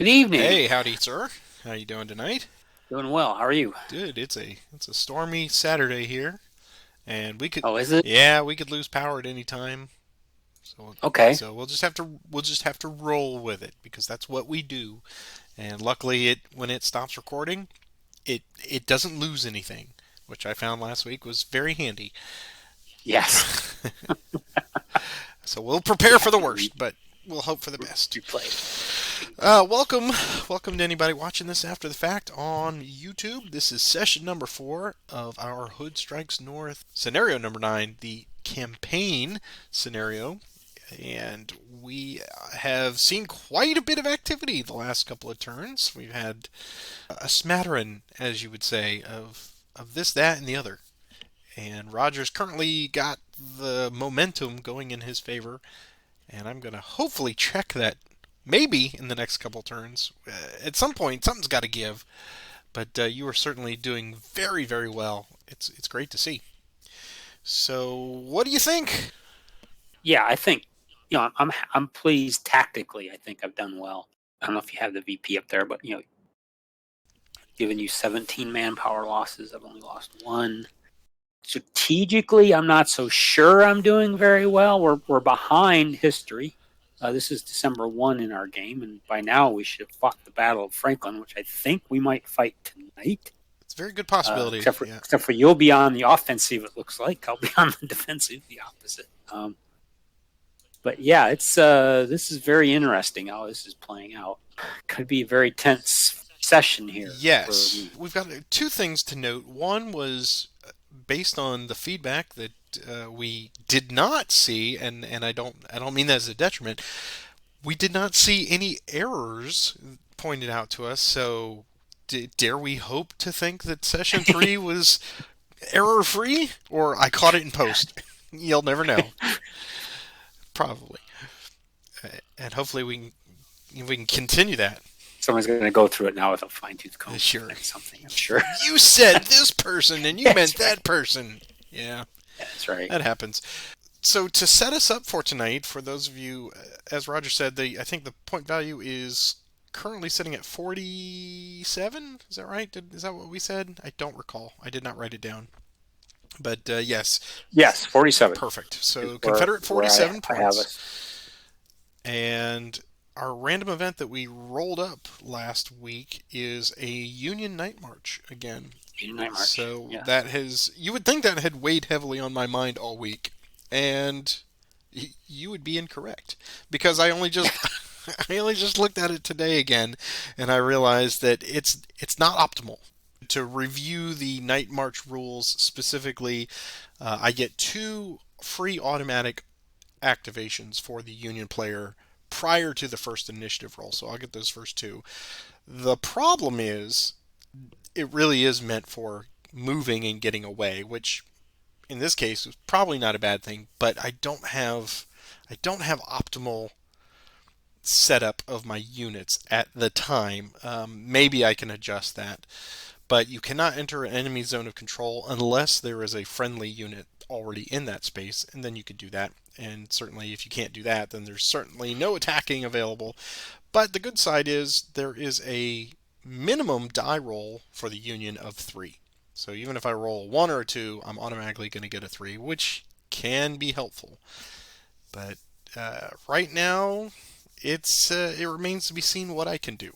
Good evening. Hey, howdy, sir. How you doing tonight? Doing well. How are you? Good. It's a stormy Saturday here, and Oh, is it? we could lose power at any time. So Okay. so we'll just have to roll with it because that's what we do. And luckily, it when it stops recording, it doesn't lose anything, which I found last week was very handy. Yes. So we'll You prepare for have the to worst, but we'll hope for the best. replay. Welcome to anybody watching this after the fact on YouTube. This is session number 4 of our Hood Strikes North scenario number 9, the campaign scenario. And we have seen quite a bit of activity the last couple of turns. We've had a smattering, as you would say, of this, that, and the other. And Roger's currently got the momentum going in his favor, and I'm going to hopefully check that maybe in the next couple turns. At some point, something's got to give, but you are certainly doing very, very well. It's great to see. So, what do you think? Yeah, I think I'm pleased tactically. I think I've done well. I don't know if you have the VP up there, but given you 17 manpower losses, I've only lost one. Strategically, I'm not so sure I'm doing very well. We're behind history. This is December 1 in our game, and by now we should have fought the Battle of Franklin, which I think we might fight tonight. It's a very good possibility. Except for Yeah. except for you'll be on the offensive. It looks like I'll be on the defensive, the opposite. But yeah, it's this is very interesting how this is playing out. Could be a very tense session here for Yes, me. we've got two things to note. One was based on the feedback that we did not see, and I don't mean that as a detriment. We did not see any errors pointed out to us, so dare we hope to think that session 3 was error free? Or I caught it in post? You'll never know. Probably. And hopefully we can continue that. Someone's going to go through it now with a fine tooth comb and Sure. find something. I'm sure. You said this person and you meant That's right. that person. Yeah, That's right. that happens. So to set us up for tonight, for those of you, as Roger said, I think the point value is currently sitting at 47. Is that right? Is that what we said? I don't recall. I did not write it down. But yes, Yes, 47 perfect. is So where Confederate where 47 I have points. us. And our random event that we rolled up last week is a Union Night March again. Night March. So Yeah. you would think that had weighed heavily on my mind all week. And you would be incorrect because I only just I only just looked at it today again, and I realized that it's not optimal. To review the night march rules specifically, I get 2 free automatic activations for the Union player prior to the first initiative roll, so I'll get those first 2. The problem is it really is meant for moving and getting away, which in this case is probably not a bad thing, but I don't have optimal setup of my units at the time. Maybe I can adjust that, but you cannot enter an enemy zone of control unless there is a friendly unit already in that space, and then you could do that. And certainly, if you can't do that, then there's certainly no attacking available. But the good side is there is a minimum die roll for the Union of 3. So even if I roll a 1 or a 2, I'm automatically going to get a 3, which can be helpful. But right now, it remains to be seen what I can do.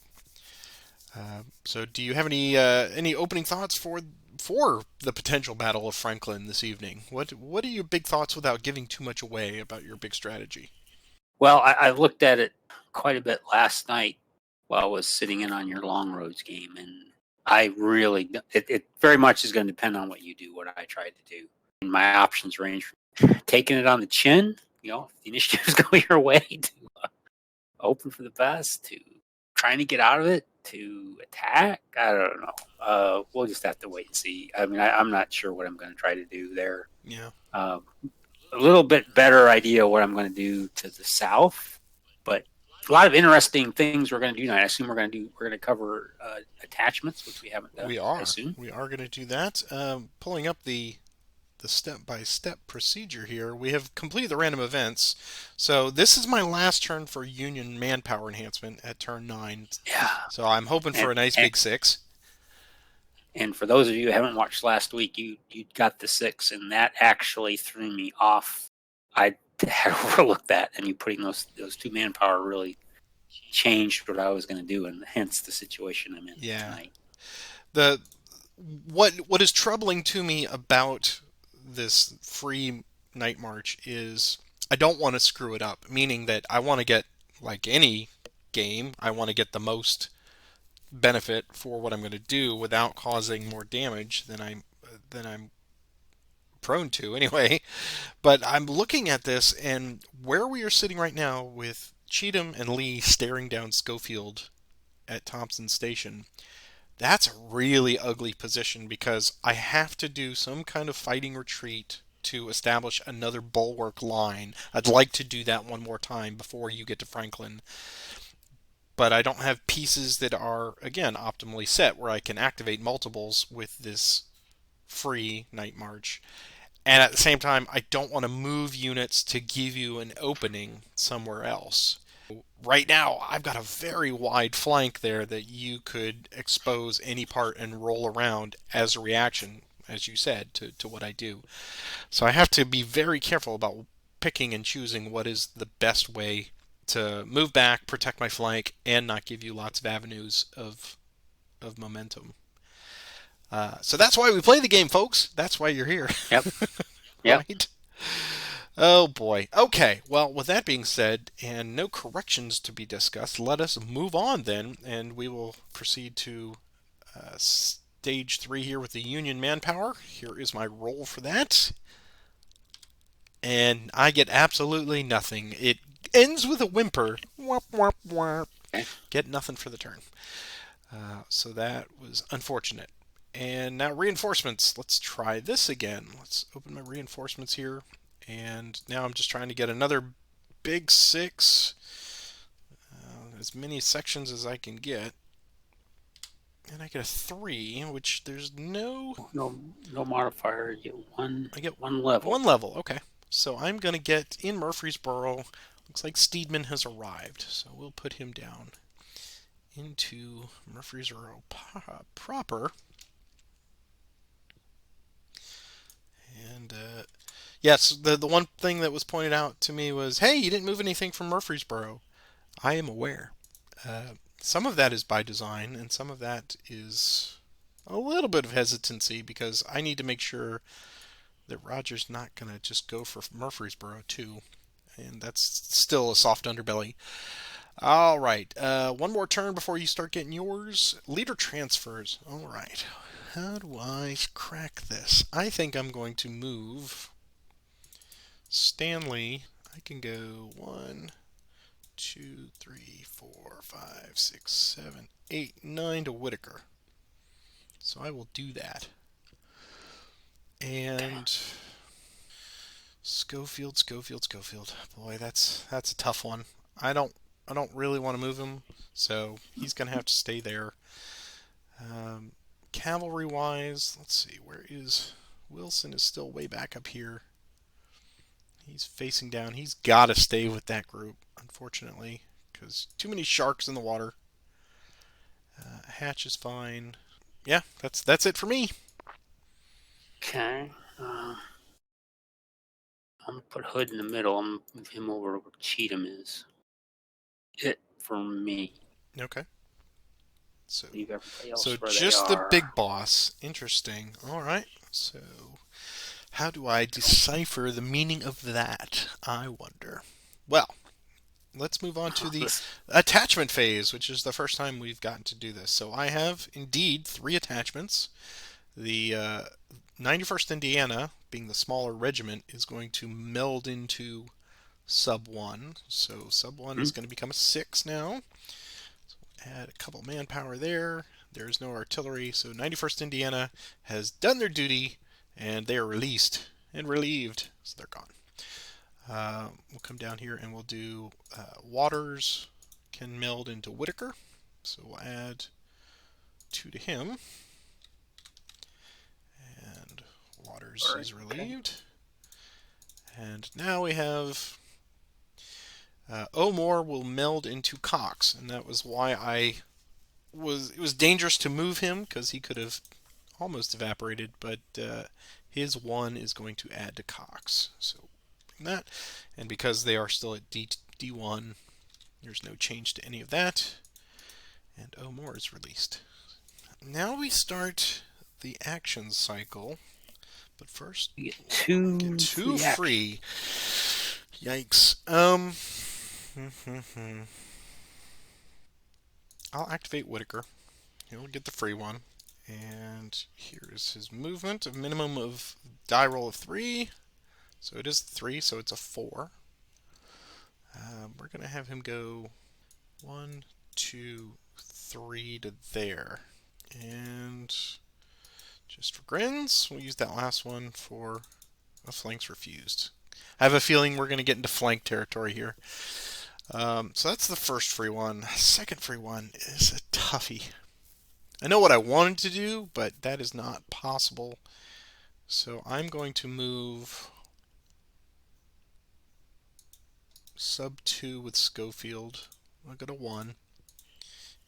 So, do you have any opening thoughts for the potential Battle of Franklin this evening? What are your big thoughts without giving too much away about your big strategy? Well, I looked at it quite a bit last night while I was sitting in on your Long Roads game, and I really it very much is going to depend on what you do, what I try to do. And my options range from taking it on the chin, if the initiatives go your way, to open for the best, to trying to get out of it, to attack. I don't know. We'll just have to wait and see. I mean, I'm not sure what I'm going to try to do there. Yeah. Uh, a little bit better idea what I'm going to do to the south, but a lot of interesting things we're going to do tonight. I assume we're going to cover attachments, which we haven't done. We I are. assume. We are going to do that. Pulling up the the step-by-step procedure here. We have completed the random events. So this is my last turn for Union manpower enhancement at turn 9. Yeah. So I'm hoping for And, a nice and big 6. and for those of you who haven't watched last week, you got the 6, and that actually threw me off. I had overlooked that, and you putting those 2 manpower really changed what I was going to do, and hence the situation I'm in Yeah. tonight. The what is troubling to me about this free night march is I don't want to screw it up, meaning that I want to get, like any game, I want to get the most benefit for what I'm going to do without causing more damage than I'm prone to anyway. But I'm looking at this, and where we are sitting right now with Cheatham and Lee staring down Schofield at Thompson Station, that's a really ugly position because I have to do some kind of fighting retreat to establish another bulwark line. I'd like to do that one more time before you get to Franklin, but I don't have pieces that are, again, optimally set where I can activate multiples with this free night march. And at the same time, I don't want to move units to give you an opening somewhere else. Right now, I've got a very wide flank there that you could expose any part and roll around as a reaction, as you said, to what I do. So I have to be very careful about picking and choosing what is the best way to move back, protect my flank, and not give you lots of avenues of momentum. So that's why we play the game, folks. That's why you're here. Yep. Yep. Right? Oh boy. Okay. Well, with that being said, and no corrections to be discussed, let us move on then, and we will proceed to stage 3 here with the Union manpower. Here is my roll for that. And I get absolutely nothing. It ends with a whimper. Womp, womp, womp. Okay. Get nothing for the turn. So that was unfortunate. And now reinforcements. Let's try this again. Let's open my reinforcements here. And now I'm just trying to get another big 6. As many sections as I can get. And I get a 3, which there's no modifier. You get one. I get one level. 1 level. Okay. So I'm going to get in Murfreesboro. Looks like Steedman has arrived. So we'll put him down into Murfreesboro proper. And yes, the one thing that was pointed out to me was, hey, you didn't move anything from Murfreesboro. I am aware. Some of that is by design, and some of that is a little bit of hesitancy because I need to make sure that Roger's not going to just go for Murfreesboro too. And that's still a soft underbelly. All right. One more turn before you start getting yours. Leader transfers. All right. How do I crack this? I think I'm going to move Stanley. I can go 1, 2, 3, 4, 5, 6, 7, 8, 9 to Whitaker. So I will do that. And Schofield. Boy, that's a tough one. I don't really want to move him, so he's gonna have to stay there. Cavalry-wise, let's see, where is Wilson? Is still way back up here. He's facing down. He's got to stay with that group, unfortunately, because too many sharks in the water. Hatch is fine. Yeah, that's it for me. Okay. I'm gonna put Hood in the middle. I'm gonna move him over where Cheatham is. It for me. Okay. So, Leave everybody else so where just they the are. big boss. Interesting. All right. So, how do I decipher the meaning of that? I wonder. Well, let's move on to the attachment phase, which is the first time we've gotten to do this. So I have indeed 3 attachments. The 91st Indiana, being the smaller regiment, is going to meld into Sub 1. So Sub 1 is going to become a 6 now. So add a couple manpower there. There's no artillery, so 91st Indiana has done their duty, and they are released and relieved. So they're gone. We'll come down here and we'll do Waters can meld into Whitaker. So we'll add 2 to him. And Waters yours is relieved. And now we have O'More will meld into Cox, and that was why it was dangerous to move him, because he could have almost evaporated, but his 1 is going to add to Cox. So bring that, and because they are still at D1, there's no change to any of that, and O'More is released. Now we start the action cycle, but first You get two free. Yikes. I'll activate Whitaker. He'll get the free one. And here's his movement. A minimum of die roll of 3. So it is 3, so it's a 4. We're going to have him go 1, 2, 3 to there. And just for grins, we'll use that last one for a flanks refused. I have a feeling we're going to get into flank territory here. So that's the first free one. Second free one is a toughie. I know what I wanted to do, but that is not possible. So I'm going to move sub 2 with Schofield. I'll go to 1.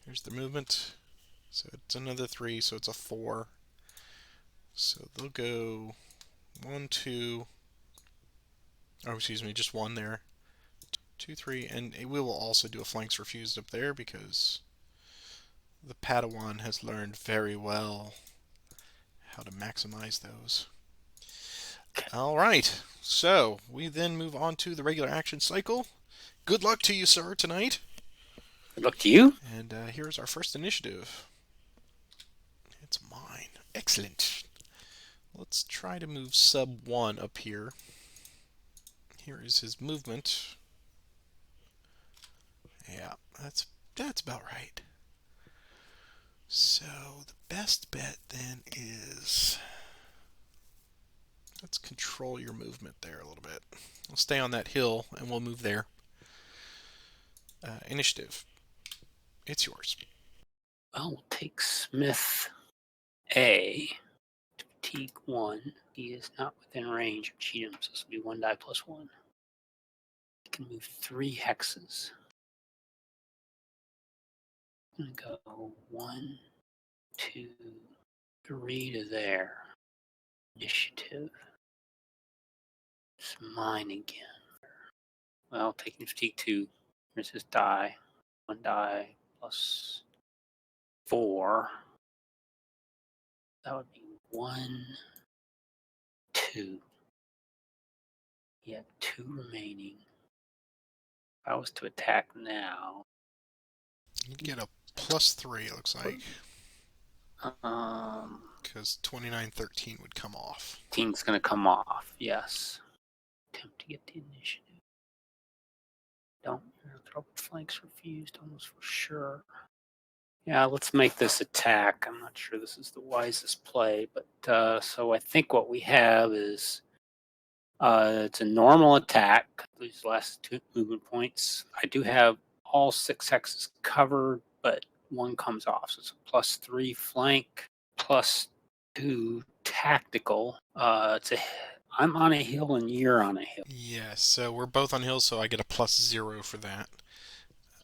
Here's the movement. So it's another 3, so it's a 4. So they'll go 1, 2. Oh, excuse me, just 1 there. 2, 3, and we will also do a flanks refused up there because the Padawan has learned very well how to maximize those. Alright, so we then move on to the regular action cycle. Good luck to you, sir, tonight. Good luck to you. And here's our first initiative. It's mine. Excellent. Let's try to move sub 1 up here. Here is his movement. Yeah, that's about right. So the best bet then is, let's control your movement there a little bit. We'll stay on that hill and we'll move there. Initiative. It's yours. Well, we'll take Smith A to fatigue 1. He is not within range of cheat him, so this will be 1 die plus 1. He can move 3 hexes. I'm going to go 1, 2, 3 to there. Initiative. It's mine again. Well, taking fatigue 2. Here's his die. 1 die plus 4. That would be 1, 2. You have 2 remaining. If I was to attack now, You get a +3, it looks like. um, Because 29-13 would come off. team's going to come off. Yes. Attempt to get the initiative. Don't throw flanks refused almost for sure. Yeah, let's make this attack. I'm not sure this is the wisest play, but so I think what we have is it's a normal attack. These last 2 movement points. I do have all 6 hexes covered, but 1 comes off. So it's a +3 flank, +2 tactical. I'm on a hill and you're on a hill. Yes, so we're both on hills, so I get a +0 for that.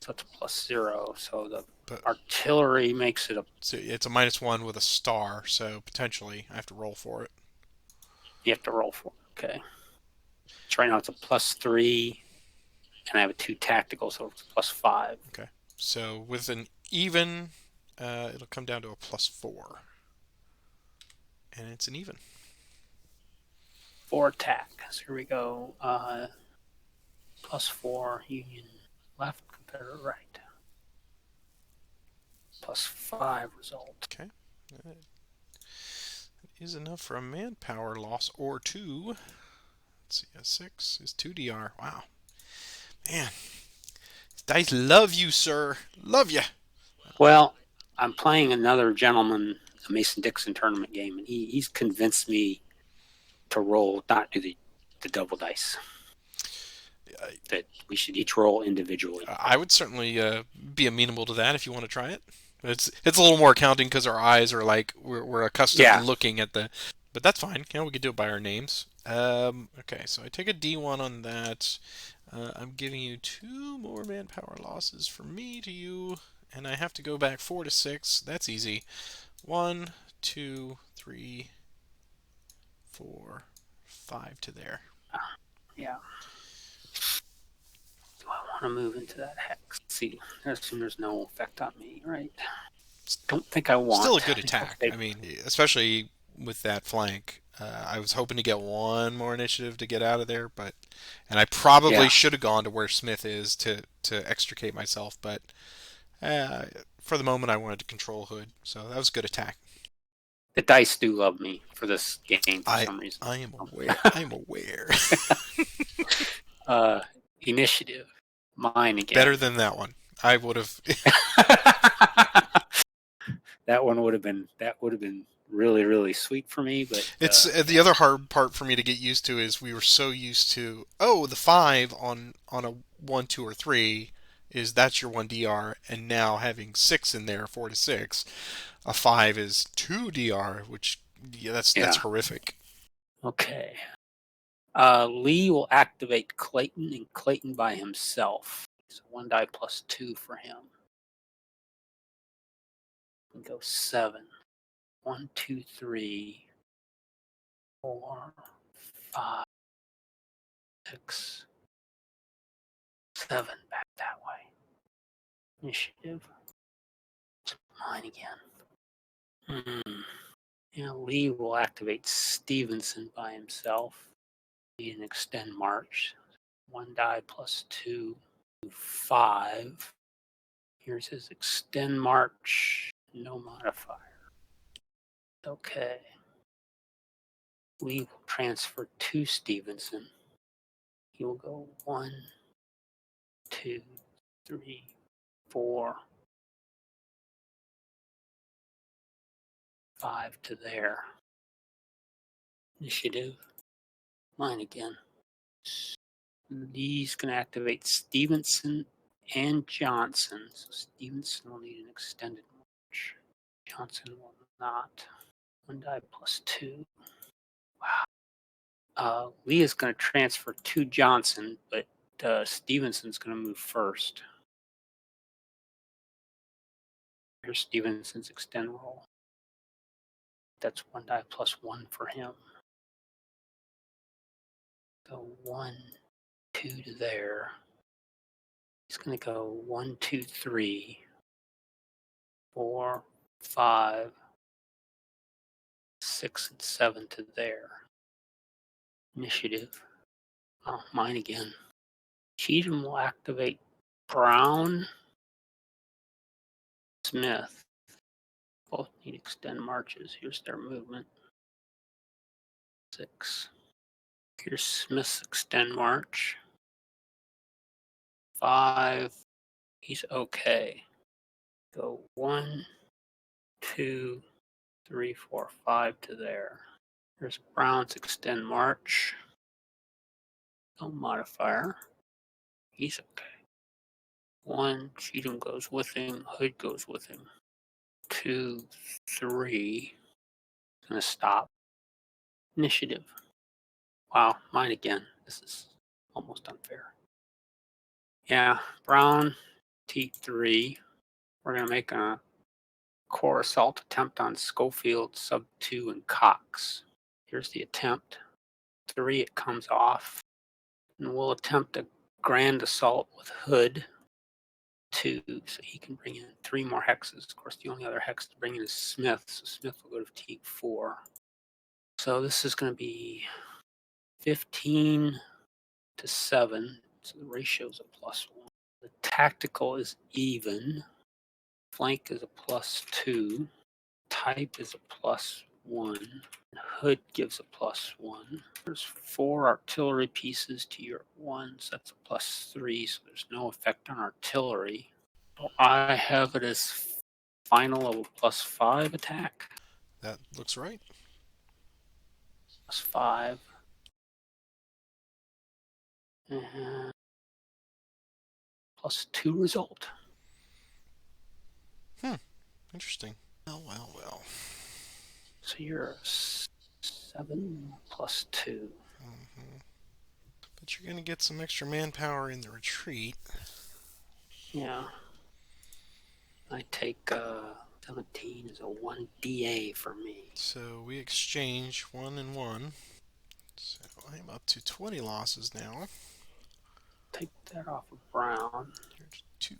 So it's a +0. So the But artillery makes it so it's a -1 with a star, so potentially I have to roll for it. you have to roll for it. Okay. So right now it's a +3, and I have a 2 tactical, so it's a +5. Okay. So with an even, it'll come down to a +4. And it's an even. 4 attack. So here we go. +4 Union left, Confederate right. +5 result. Okay. That is enough for a manpower loss or 2. Let's see, a 6 is 2 DR. Wow. Man. These dice love you, sir. Love you. Well, I'm playing another gentleman, a Mason-Dixon tournament game, and he's convinced me to roll, not do the double dice. That we should each roll individually. I would certainly be amenable to that if you want to try it. It's a little more accounting because our eyes are like we're accustomed to looking at the. but that's fine. We could do it by our names. Okay, so I take a D1 on that. I'm giving you 2 more manpower losses from me to you, and I have to go back 4 to 6. That's easy. 1, 2, 3, 4, 5 to there. Yeah. Do I want to move into that hex? See, there's no effect on me, right? Don't think I Still a want. good attack. I mean, especially with that flank. I was hoping to get one more initiative to get out of there, and I probably Yeah. should have gone to where Smith is to extricate myself, but uh, for the moment I wanted to control Hood, so that was a good attack. The dice do love me for this game for I some reason. I am aware. I am aware. uh, Initiative, mine again. Better than that one. I would have. That one would have been really really sweet for me, but It's the other hard part for me to get used to is we were so used to the 5 on a 1, 2, or 3 is that's your 1 DR, and now having 6 in there, 4 to 6, a 5 is 2 DR, which that's yeah. horrific. Okay. Lee will activate Clayton, and Clayton by himself. So 1 die plus 2 for him. We go 7. 1, 2, 3, 4, 5, 6, 7. Back that way. Initiative. It's mine again. Yeah, Lee will activate Stevenson by himself. And extend march. 1 die plus 2, 5. Here's his extend march. No modifier. Okay. Lee will transfer to Stevenson. He will go 1, 2, 3, 4, 5 to there. Initiative. Mine again. Lee's going to activate Stevenson and Johnson. So Stevenson will need an extended march. Johnson will not. 1 die plus 2. Wow. Lee is going to transfer to Johnson, but Stevenson's going to move first. Here's Stevenson's extend roll. That's 1 die plus 1 for him. Go 1, 2 to there. He's going to go 1, 2, 3, 4, 5, 6, and 7 to there. Initiative. Oh, mine again. Cheatham will activate Brown, Smith. Both need extend marches. Here's their movement. 6. Here's Smith's extend march. 5. He's okay. Go 1, 2, 3, 4, 5 to there. Here's Brown's extend march. No modifier. He's okay. 1, Cheatham goes with him. Hood goes with him. 2, 3. Gonna stop. Initiative. Wow, mine again. This is almost unfair. Yeah, Brown, T3. We're gonna make a core assault attempt on Schofield, sub 2, and Cox. Here's the attempt. 3, it comes off. And we'll attempt a grand assault with Hood, 2, so he can bring in 3 more hexes. Of course, the only other hex to bring in is Smith, so Smith will go to T4. So this is going to be 15 to 7, so the ratio is a +1. The tactical is even. Flank is a +2. Type is a +1. Hood gives a +1. There's 4 artillery pieces to your 1, so that's a +3, so there's no effect on artillery. So I have it as final of a +5 attack. That looks right. +5. And +2 result. Interesting. Well. So you're 7 7 plus 2. Mm-hmm. But you're going to get some extra manpower in the retreat. Yeah. I take 17 as a 1 DA for me. So we exchange 1 and 1. So I'm up to 20 losses now. Take that off of Brown. Here's 2.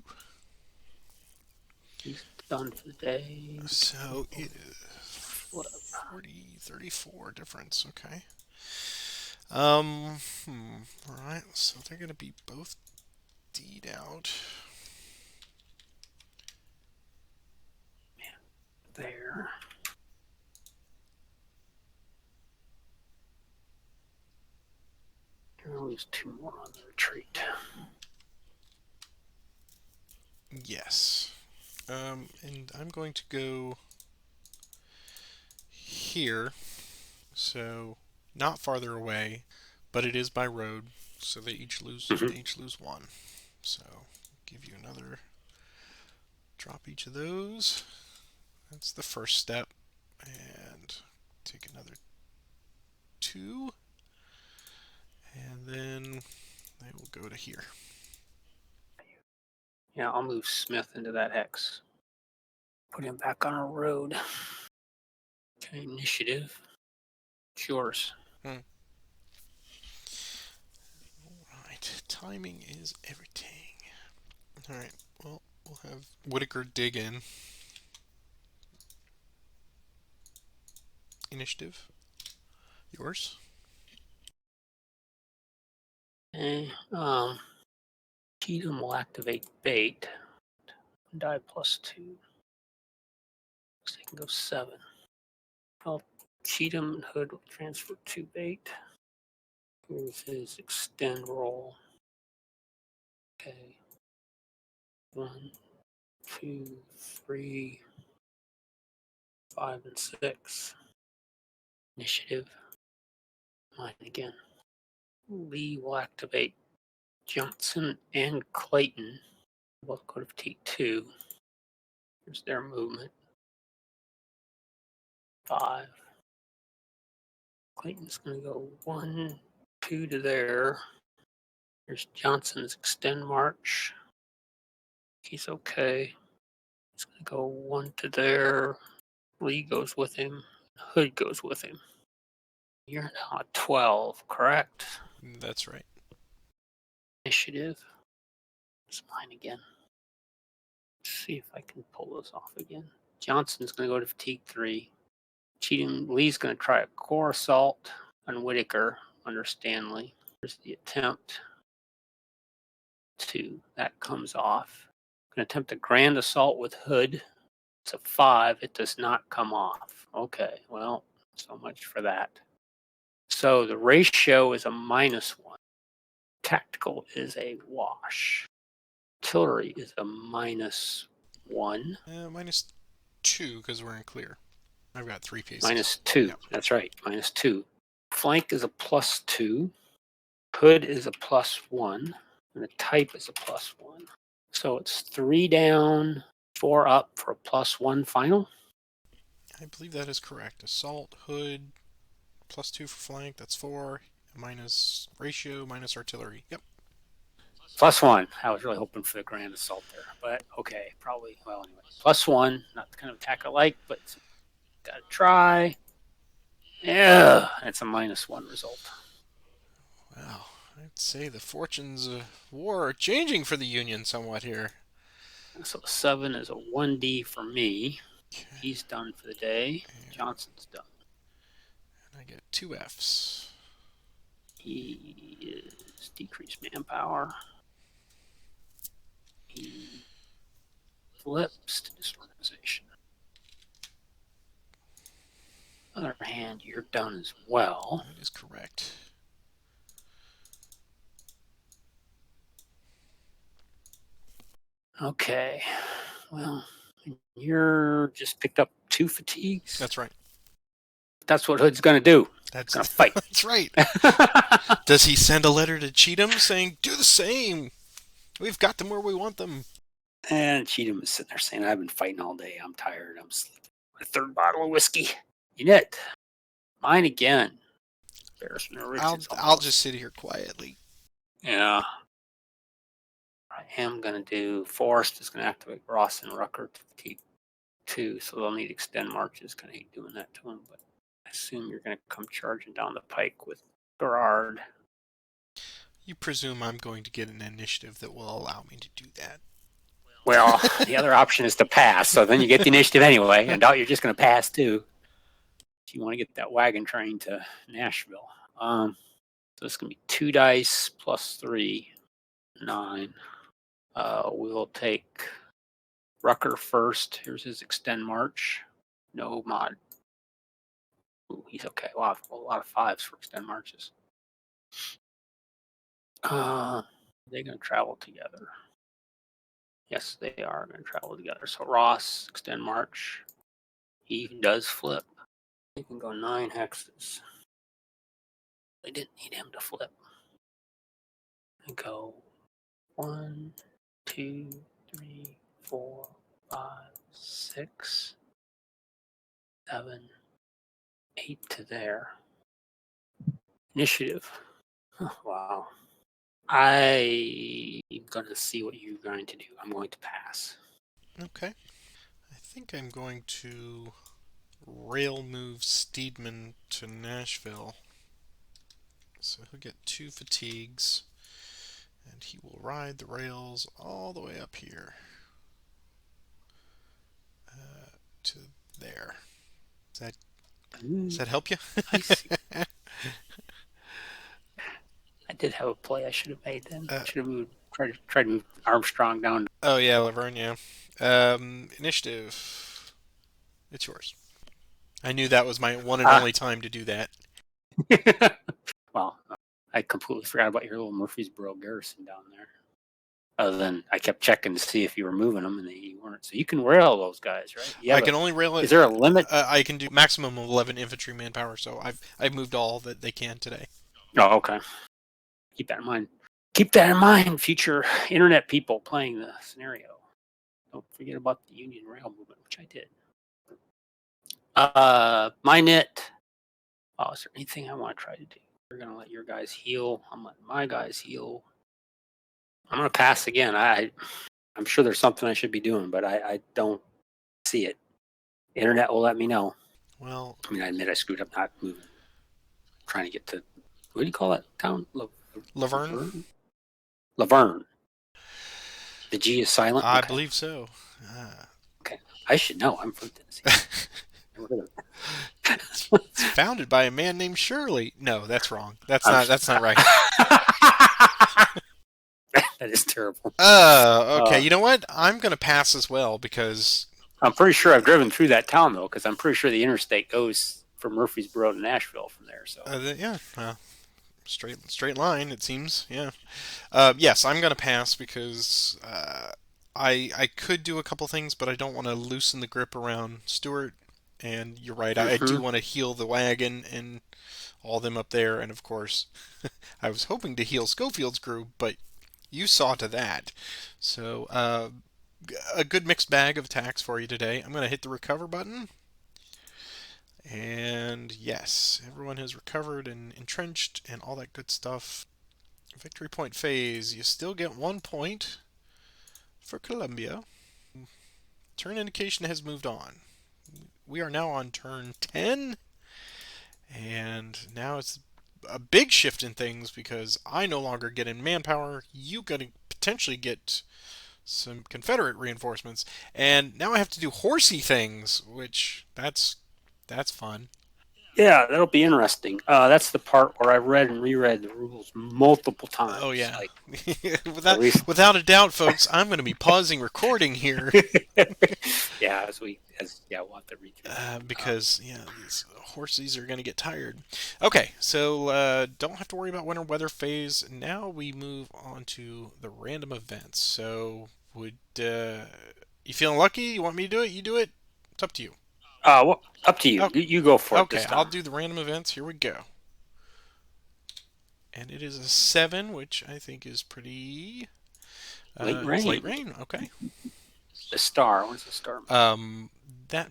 He's done for the day. So it is Flip. 40, 34 difference. Okay. Alright, so they're going to be both D'd out. There. There's 2 more on the retreat. Yes. And I'm going to go here. So not farther away, but it is by road. So they each lose 1. So give you another. Drop each of those. That's the first step. And take another 2. And then they will go to here. Yeah, I'll move Smith into that hex. Put him back on a road. Okay, initiative. It's yours. Alright, timing is everything. Alright, well, we'll have Whitaker dig in. Initiative. Yours. Okay, Cheatham will activate bait. Die plus 2. So they can go 7. Well, Cheatham and Hood will transfer 2 bait. Here's his extend roll. Okay. 1, 2, 3, 5, and 6. Initiative. Mine again. Lee will activate Johnson and Clayton. Both go to fatigue 2. Here's their movement. 5. Clayton's going to go 1, 2 to there. Here's Johnson's extend march. He's okay. He's going to go 1 to there. Lee goes with him. Hood goes with him. You're now at 12, correct? That's right. Initiative. It's mine again. Let's see if I can pull this off again. Johnson's going to go to fatigue 3. Cheatham Lee's going to try a core assault on Whitaker under Stanley. There's the attempt. 2. That comes off. Going to attempt a grand assault with Hood. It's a 5. It does not come off. Okay, well, so much for that. So the ratio is a -1. Tactical is a wash. Artillery is a -1. -2 because we're in clear. I've got 3 pieces. -2. Yep. That's right. -2. Flank is a +2. Hood is a +1. And the type is a +1. So it's 3 down, 4 up for a +1 final. I believe that is correct. Assault, Hood, +2 for flank. That's 4. Minus ratio, minus artillery. Yep. +1. I was really hoping for the grand assault there, but okay, probably. Well, anyway, +1. Not the kind of attack I like, but gotta try. Yeah, it's a -1 result. Wow, I'd say the fortunes of war are changing for the Union somewhat here. So 7 is a 1D for me. Okay. He's done for the day. Johnson's done. And I get 2 Fs. He is decreased manpower. He flips to disorganization. On the other hand, you're done as well. That is correct. Okay. Well, you're just picked up 2 fatigues. That's right. That's what Hood's going to do. That's going to fight. That's right. Does he send a letter to Cheatham saying, do the same? We've got them where we want them. And Cheatham is sitting there saying, I've been fighting all day. I'm tired. I'm sleeping. My 3rd bottle of whiskey. You net. Mine again. Embarrassment of riches. I'll just sit here quietly. Yeah. I am going to do Forest is going to activate Ross and Rucker to fatigue 2, so they'll need extend marches. Going to hate doing that to them, but I assume you're going to come charging down the pike with Gerard. You presume I'm going to get an initiative that will allow me to do that. Well, the other option is to pass, so then you get the initiative anyway. I doubt you're just going to pass too. If you want to get that wagon train to Nashville. So it's going to be 2 dice plus 3, 9. We'll take Rucker first. Here's his extend march. No mod. Ooh, he's okay. A lot of 5s for extend marches. They're going to travel together. Yes, they are going to travel together. So Ross, extend march. He does flip. He can go 9 hexes. They didn't need him to flip. And go 1, 2, 3, 4, 5, 6, 7, 8 to there. Initiative. Oh, wow. I'm going to see what you're going to do. I'm going to pass. Okay. I think I'm going to rail move Steedman to Nashville. So he'll get 2 fatigues, and he will ride the rails all the way up here to there. Does that help you? I see. I did have a play I should have made then. Should have moved. Tried to move Armstrong down. Oh yeah, Laverne. Yeah. Initiative. It's yours. I knew that was my one and only time to do that. Well, I completely forgot about your little Murfreesboro garrison down there. Other than I kept checking to see if you were moving them, and you weren't. So you can rail those guys, right? I can only rail it. Is there a limit? I can do maximum of 11 infantry manpower, so I've moved all that they can today. Oh, okay. Keep that in mind. Keep that in mind, future internet people playing the scenario. Don't forget about the Union Rail movement, which I did. My knit. Oh, is there anything I want to try to do? We're gonna let your guys heal. I'm letting my guys heal. I'm gonna pass again. I'm sure there's something I should be doing, but I don't see it. Internet will let me know. Well, I mean, I admit I screwed up not moving. Trying to get to what do you call that town? Laverne. Laverne. The G is silent. I believe so. Okay, I should know. I'm from Tennessee. It's founded by a man named Shirley. No, that's wrong. That's not right. That is terrible. Okay. You know what? I'm going to pass as well because I'm pretty sure I've driven through that town though, because I'm pretty sure the interstate goes from Murfreesboro to Nashville from there. So yeah, straight line it seems. Yeah. Yes, I'm going to pass because I could do a couple things, but I don't want to loosen the grip around Stewart. And you're right. I do want to heal the wagon and all them up there, and of course, I was hoping to heal Schofield's crew, but you saw to that. So, a good mixed bag of attacks for you today. I'm going to hit the recover button. And yes, everyone has recovered and entrenched and all that good stuff. Victory point phase. You still get 1 point for Columbia. Turn indication has moved on. We are now on turn 10. And now it's a big shift in things because I no longer get in manpower. You got to potentially get some Confederate reinforcements, and now I have to do horsey things, which that's fun. yeah, that'll be interesting. That's the part where I read and reread the rules multiple times. Oh yeah, without a doubt, folks. I'm going to be pausing recording here. Yeah, we'll have to read through because these horses are going to get tired. Okay, so don't have to worry about winter weather phase. Now we move on to the random events. So would you feeling lucky? You want me to do it? You do it. It's up to you. Well, up to you. Okay. You go for it this time. Okay, I'll do the random events. Here we go. And it is a 7, which I think is pretty... late rain. Late rain, okay. The star. What does the star mean? That...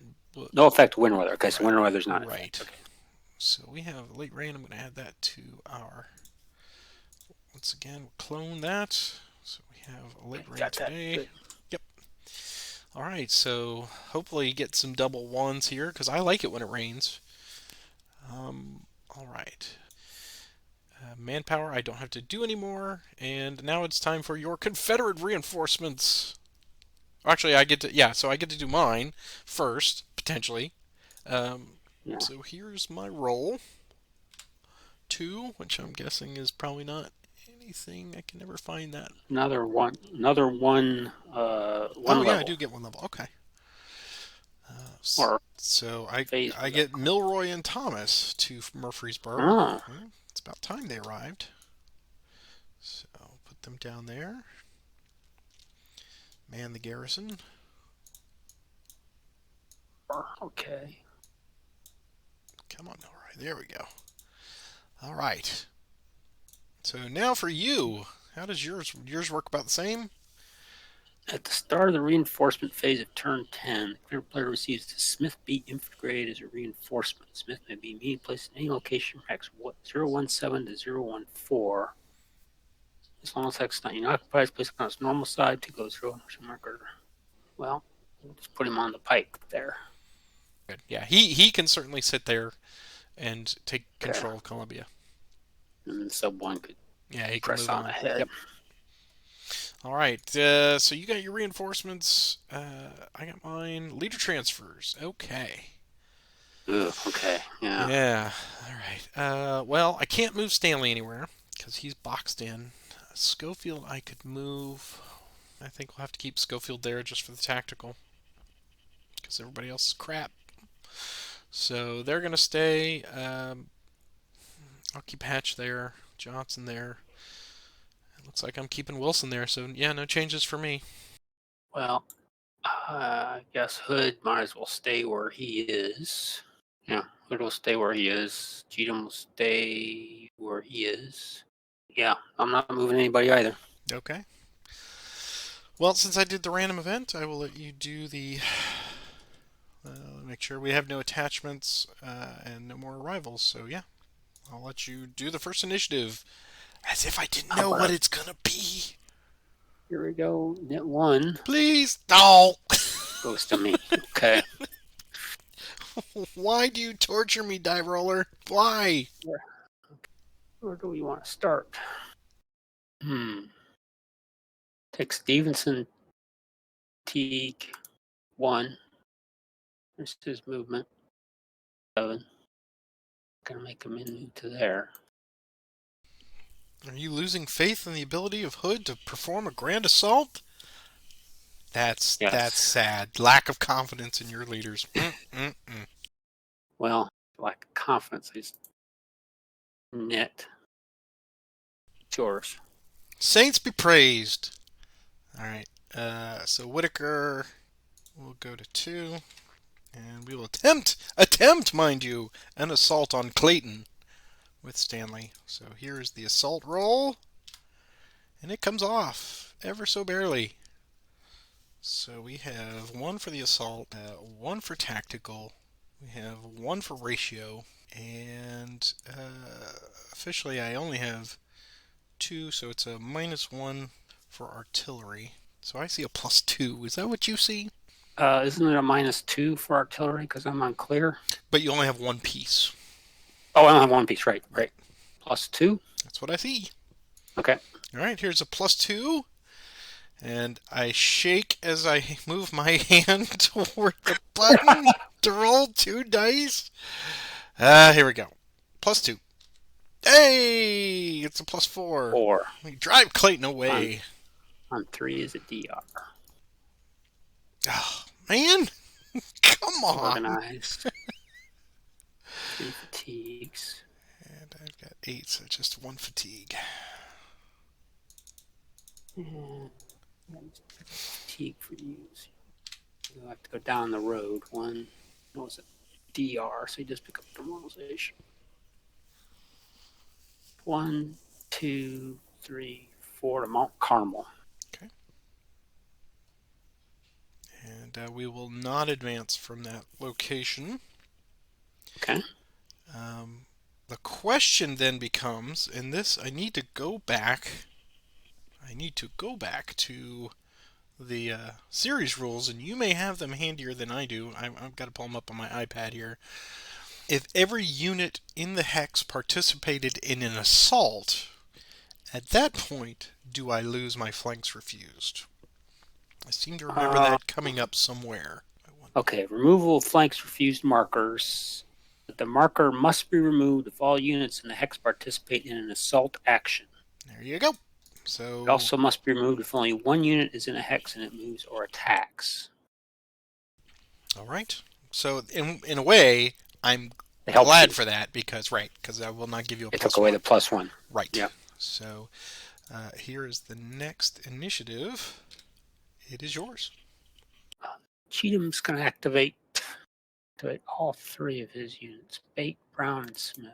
No effect winter weather. Okay, so winter weather's not right. Okay. So we have late rain. I'm going to add that to our. Once again, we'll clone that. So we have a late rain Got that. today. Good. Yep. All right. So hopefully get some double ones here because I like it when it rains. All right. Manpower, I don't have to do anymore. And now it's time for your Confederate reinforcements. Actually, I get to, yeah, so I get to do mine first, potentially. Yeah. So here's my roll. 2, which I'm guessing is probably not anything. I can never find that. Another one. Another one. One Oh, yeah, I level do get 1 level. Okay. or So phase. I get Milroy and Thomas to Murfreesboro. Oh. Well, it's about time they arrived. So I'll put them down there. Man the garrison. Okay. Come on, Milroy. There we go. All right. So now for you. How does yours work about the same? At the start of the reinforcement phase of turn 10, the clear player receives the Smith B infantry grade as a reinforcement. Smith may be immediately placed in any location from hex 017 to 014. As long as hex is not unoccupied, it's placed on its normal side to go through a marker. Well, we'll just put him on the pike there. Good. Yeah, he can certainly sit there and take Okay. control of Columbia. And sub 1 could Yeah, he can press move on ahead. Yep. All right. So you got your reinforcements. I got mine. Leader transfers. Okay. Ugh, okay. Yeah. Yeah. All right. Well, I can't move Stanley anywhere because he's boxed in. Schofield, I could move. I think we'll have to keep Schofield there just for the tactical because everybody else is crap. So they're going to stay. I'll keep Hatch there, Johnson there. It looks like I'm keeping Wilson there, so yeah, no changes for me. Well, I guess Hood might as well stay where he is. Yeah, Hood will stay where he is. Cheatham will stay where he is. Yeah, I'm not moving anybody either. Okay. Well, since I did the random event, I will let you do the. Make sure we have no attachments and no more arrivals. So yeah, I'll let you do the first initiative, as if I didn't know what it's gonna be. Here we go. Net 1 Please, no. goes to me. Okay. Why do you torture me, die roller? Why? Where do we want to start? Take Stevenson, Teague, 1. There's his movement. 7. Gonna make him in to there. Are you losing faith in the ability of Hood to perform a grand assault? That's sad. Lack of confidence in your leaders. Well, lack of confidence is net. Yours. Saints be praised. All right. So Whitaker will go to 2, and we will attempt, mind you, an assault on Clayton with Stanley. So here's the assault roll, and it comes off ever so barely. So we have 1 for the assault, 1 for tactical, we have 1 for ratio, and officially I only have 2, so it's a -1 for artillery. So I see a +2. Is that what you see? Isn't it a -2 for artillery because I'm on clear? But you only have 1 piece. Oh, I only have 1 piece. Right. +2. That's what I see. Okay. All right, here's a +2. And I shake as I move my hand toward the button to roll 2 dice. Here we go. +2. Hey! It's a +4. 4. We drive Clayton away. On 3 is a DR. Oh, man. Come on. Organized. 3 fatigues. And I've got 8, so just 1 fatigue. And fatigue for use. You'll have to go down the road. 1. What was it? DR. So you just pick up demoralization. 1, 2, 3, 4 to Mount Carmel. Okay. And we will not advance from that location. Okay. The question then becomes, in this, I need to go back. I need to go back to the series rules, and you may have them handier than I do. I've got to pull them up on my iPad here. If every unit in the hex participated in an assault, at that point, do I lose my flanks refused? I seem to remember that coming up somewhere. Okay, removal of flanks refused markers. The marker must be removed if all units in the hex participate in an assault action. There you go. So It also must be removed if only one unit is in a hex and it moves or attacks. all right. So in a way, I'm It helps glad you. for that because I will not give you a It plus took away one. the +1. Right. Yeah. So here is the next initiative. It is yours. Cheatham's going to activate all three of his units: Bate, Brown, and Smith.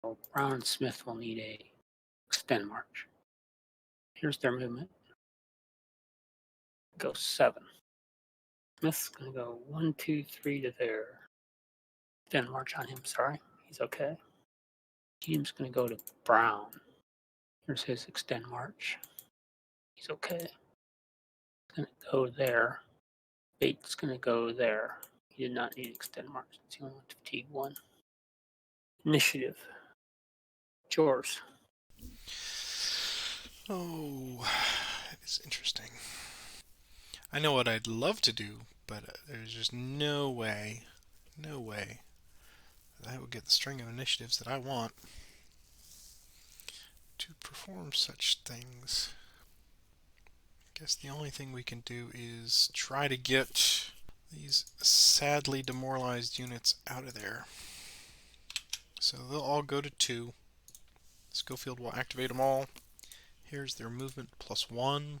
So Brown and Smith will need a extend march. Here's their movement. Go 7. Smith's going to go 1, 2, 3 to there. Extend march on him. Sorry, he's okay. Cheatham's going to go to Brown. Here's his extend march. He's okay. He's going to go there. Bate's going to go there. He did not need extend march. He only went to fatigue 1. Initiative. It's yours. Oh, it is interesting. I know what I'd love to do, but there's just no way that I would get the string of initiatives that I want to perform such things. I guess the only thing we can do is try to get these sadly demoralized units out of there. So they'll all go to 2. Schofield will activate them all. Here's their movement +1.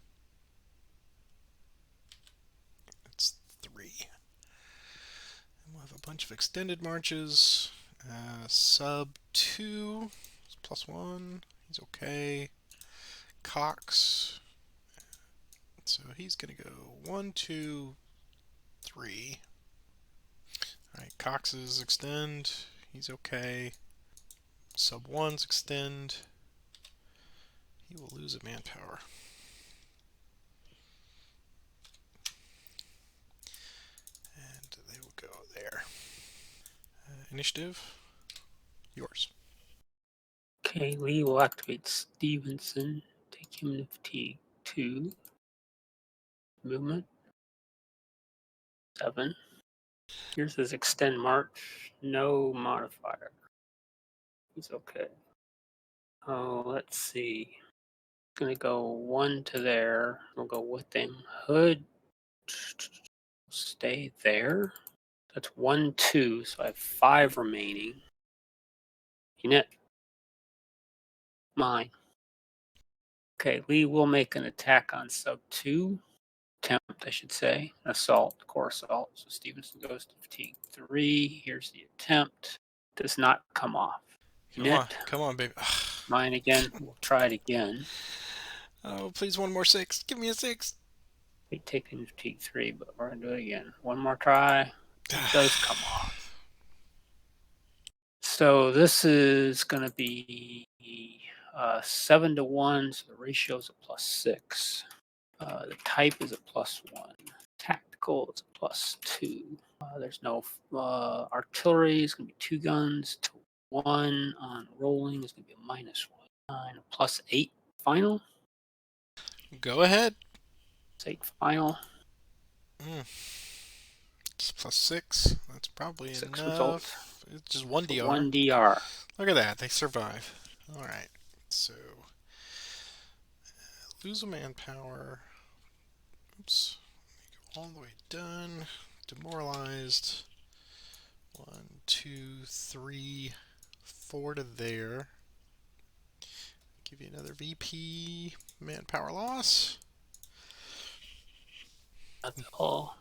It's 3. And we'll have a bunch of extended marches. Sub 2 is +1. He's okay. Cox. So he's going to go 1, 2, 3. Alright, Cox's extend. He's okay. Sub 1's extend. He will lose a manpower. And they will go there. Initiative, yours. Okay, Lee will activate Stevenson. Take him to fatigue 2. Movement 7. Here's his extend march. No modifier. He's okay. Oh, let's see. Gonna go 1 to there. We'll go with him. Hood. Stay there. That's 1, 2. So I have 5 remaining. Unit. Mine. Okay, Lee will make an attack on sub 2. Attempt, I should say. Assault, core assault. So Stevenson goes to fatigue 3. Here's the attempt. Does not come off. Come on, baby. Mine again. We'll try it again. Oh, please, one more 6. Give me a 6. We take in fatigue 3, but we're going to do it again. One more try. It does come off. So this is going to be 7 to 1, so the ratio is a +6. The type is a +1. Tactical is a +2. There's no artillery. It's going to be 2 guns to 1. On rolling is going to be a -1. And a +8 final. Go ahead. +8 final. It's +6. That's probably 6 enough. result. It's just 1 DR. 1 DR. Look at that. They survive. All right. So lose a manpower. Oops. Go all the way done. Demoralized. 1, 2, 3, 4 to there. Give you another VP. Manpower loss. That's all.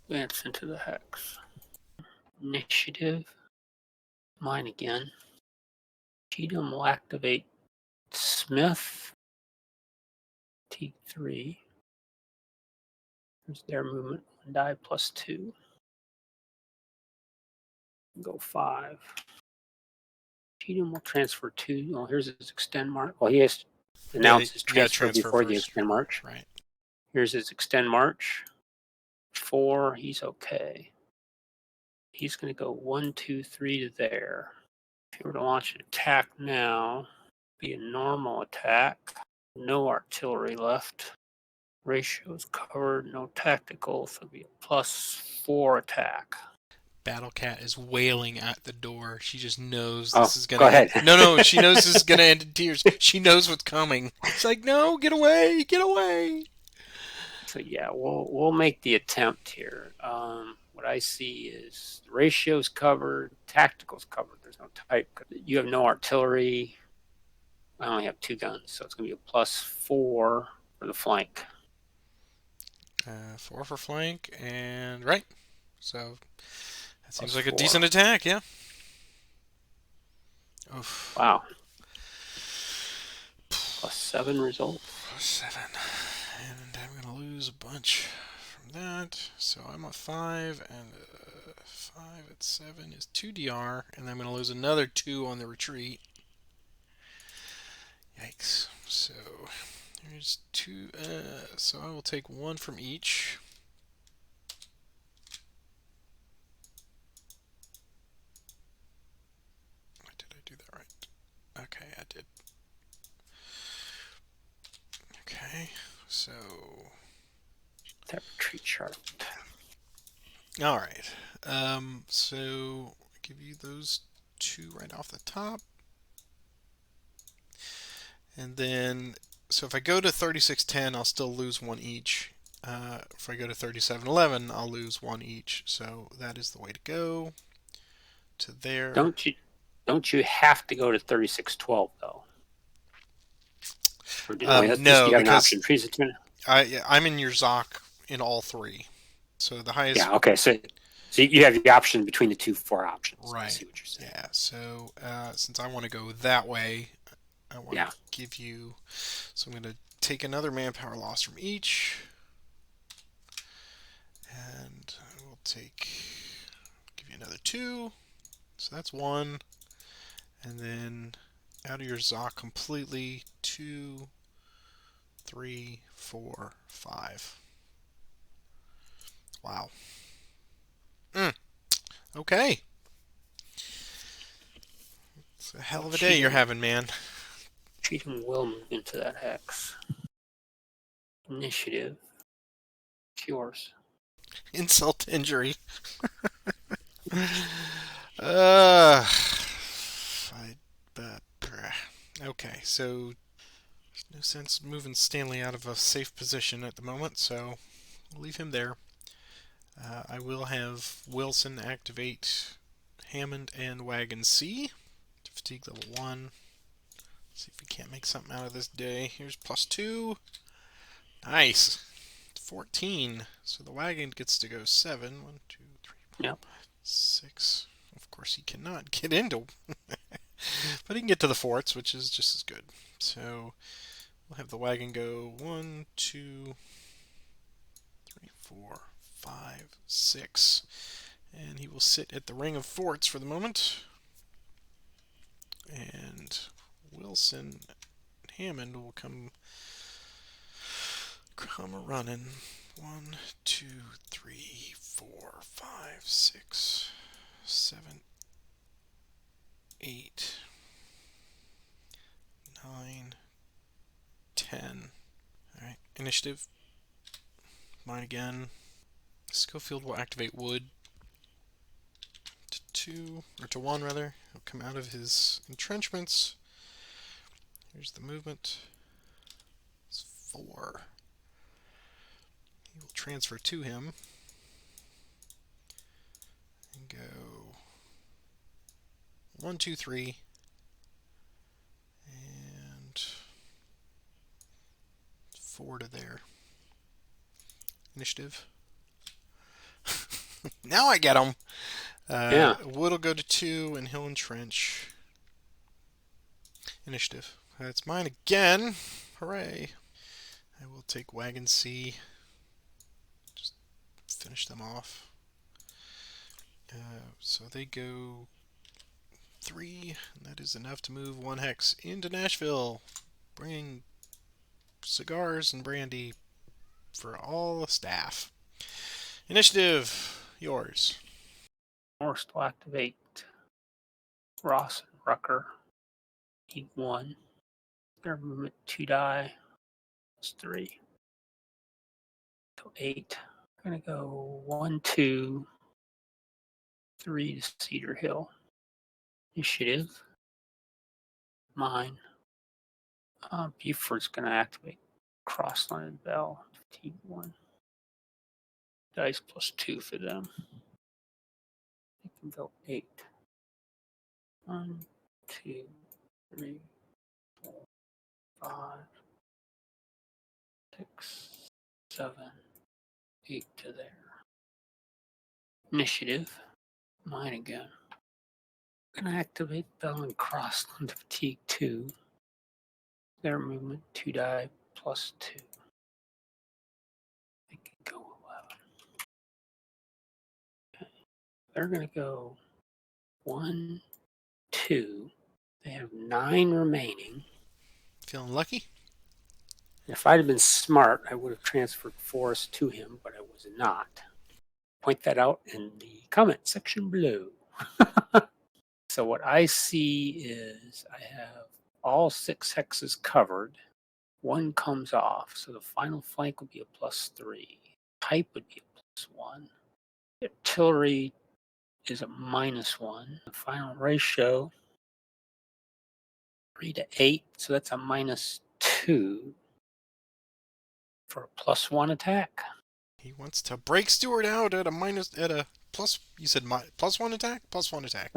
Advance into the hex. Initiative. Mine again. Cheatham will activate Smith. T3. Here's their movement. 1 die +2. Go 5. Cheatham will transfer 2. Oh, here's his extend march. Well, he has to Yeah, announce his you got to transfer transfer before the first. extend march. Right. Here's his extend march. 4. He's okay. He's going to go 1, 2, 3 to there. If you were to launch an attack now, be a normal attack. No artillery left. Ratios covered. No tactical. So it'll be a +4 attack. Battle Cat is wailing at the door. She just knows Oh, this is go gonna ahead. end. No, she knows this is gonna end in tears. She knows what's coming. It's like, no, get away, get away. So yeah, we'll make the attempt here. What I see is ratios covered, tacticals covered. There's no type. You have no artillery. I only have 2 guns, so it's going to be a +4 for the flank. 4 for flank and right. So that seems like a +4. decent attack, yeah. Oof. Wow. +7 result. +7. And I'm going to lose a bunch from that. So I'm at 5, and 5 at 7 is 2 DR, and I'm going to lose another 2 on the retreat. Yikes. So there's 2. So I will take 1 from each. Did I do that right? Okay, I did. Okay, so That retreat chart. all right. So I give you those 2 right off the top, and then so if I go to 3610, I'll still lose 1 each. If I go to 3711, I'll lose 1 each. So that is the way to go. To there. Don't you have to go to 3612 though? No, you have an because option. I'm in your Zoc in all 3. So the highest. Yeah. Okay. So you have the option between the 2 4 options. Right. I see what you're saying. Yeah. So since I want to go that way, I want to give you. So I'm going to take another manpower loss from each, and I will give you another 2. So that's 1, and then out of your Zoc completely 2, 3, 4, 5. Wow. Okay. It's a hell of a day you're having, man. Cheatham will move into that hex. Initiative. It's yours. Insult to injury. uh, okay, so there's no sense moving Stanley out of a safe position at the moment, so we'll leave him there. I will have Wilson activate Hammond and Wagon C to fatigue level 1. See if we can't make something out of this day. Here's +2. Nice. 14. So the wagon gets to go 7. 1, 2, 3, 4, Yep. 5, 6. Of course, he cannot get into, but he can get to the forts, which is just as good. So we'll have the wagon go 1, 2, 3, 4, 5, 6, and he will sit at the ring of forts for the moment. And Wilson and Hammond will come a running. 1, 2, 3, 4, 5, 6, 7, 8, 9, 10. Alright, initiative. Mine again. Schofield will activate Wood to 2, or to 1 rather. He'll come out of his entrenchments. Here's the movement. It's 4. He will transfer to him and go 1, 2, 3, and 4 to there. Initiative. Now I get him. Yeah. Wood will go to 2, and he'll entrench. Initiative. That's mine again. Hooray. I will take Wagon C. Just finish them off. So they go 3, and that is enough to move 1 hex into Nashville, bringing cigars and brandy for all the staff. Initiative, yours. Forced to activate Ross and Rucker. Need 1. Their movement 2 die. It's 3. So 8. I'm going to go 1, 2, 3 to Cedar Hill. Initiative. Mine. Buford's going to activate Crossland Bell. Fatigue 1. Dice +2 for them. They can go 8. 1, 2, 3, 4, 5, 6, 7, 8 to there. Initiative. Mine again. I'm going to activate Bell and Crossland to Fatigue 2. Their movement 2 die +2. They can go 11. Okay. They're going to go 1, 2. They have 9 remaining. Feeling lucky? If I'd have been smart, I would have transferred Forrest to him, but I was not. Point that out in the comment section below. So what I see is I have all 6 hexes covered. 1 comes off, so the final flank would be a +3. Type would be a +1. Artillery is a -1. The final ratio 3 to 8, so that's a -2 for a +1 attack. He wants to break Stewart out at a plus. You said +1 attack? +1 attack.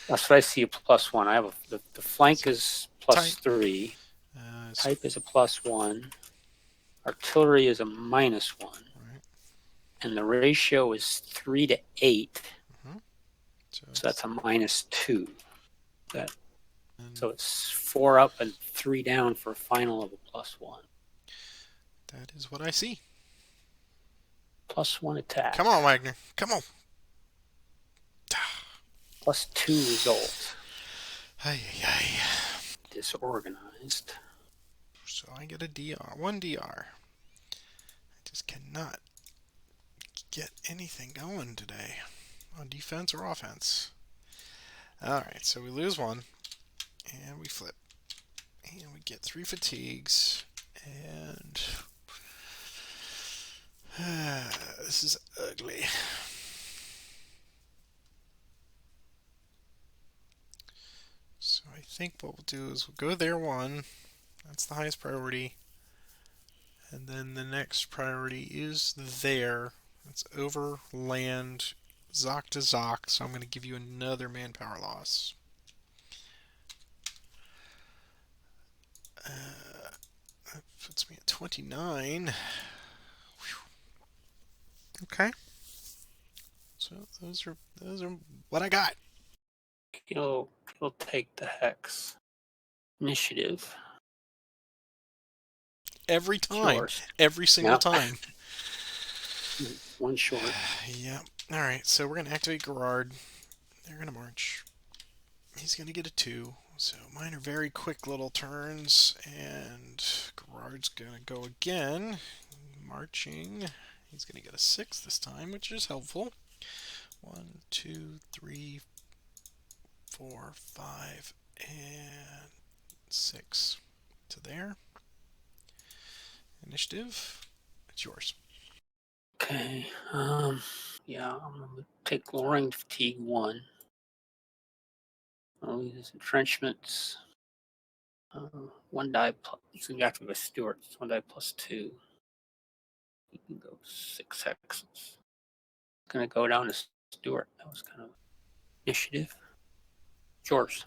That's what I see, a +1. I have the flank So is +3. Type is a +1. Artillery is a -1. Right. And the ratio is 3 to 8. Mm-hmm. So that's a -2. So it's 4 up and 3 down for a final of a +1. That is what I see. +1 attack. Come on, Wagner. Come on. +2 result. Ay, ay, ay. Disorganized. So I get a DR. 1 DR. I just cannot get anything going today on defense or offense. Alright, so we lose 1. And we flip. And we get 3 fatigues. And this is ugly. So I think what we'll do is we'll go there 1. That's the highest priority. And then the next priority is there. It's over land, Zoc to Zoc. So I'm going to give you another manpower loss. That puts me at 29. Whew. Okay. So those are what I got. He'll take the hex. Initiative. Every time. Yours. Every single time. 1 short. Yeah. Alright, so we're going to activate Gerard. They're going to march. He's going to get a 2. So mine are very quick little turns. And Gerard's going to go again. Marching. He's going to get a 6 this time, which is helpful. 1, 2, 3, 4, 5, and 6 to there. Initiative, it's yours. Okay. Yeah, I'm gonna take lowering fatigue 1. I'll use entrenchments. 1 die plus. So you have to go with Stewart. It's 1 die +2. You can go 6 hexes. Gonna go down to Stewart. That was kind of initiative. Yours.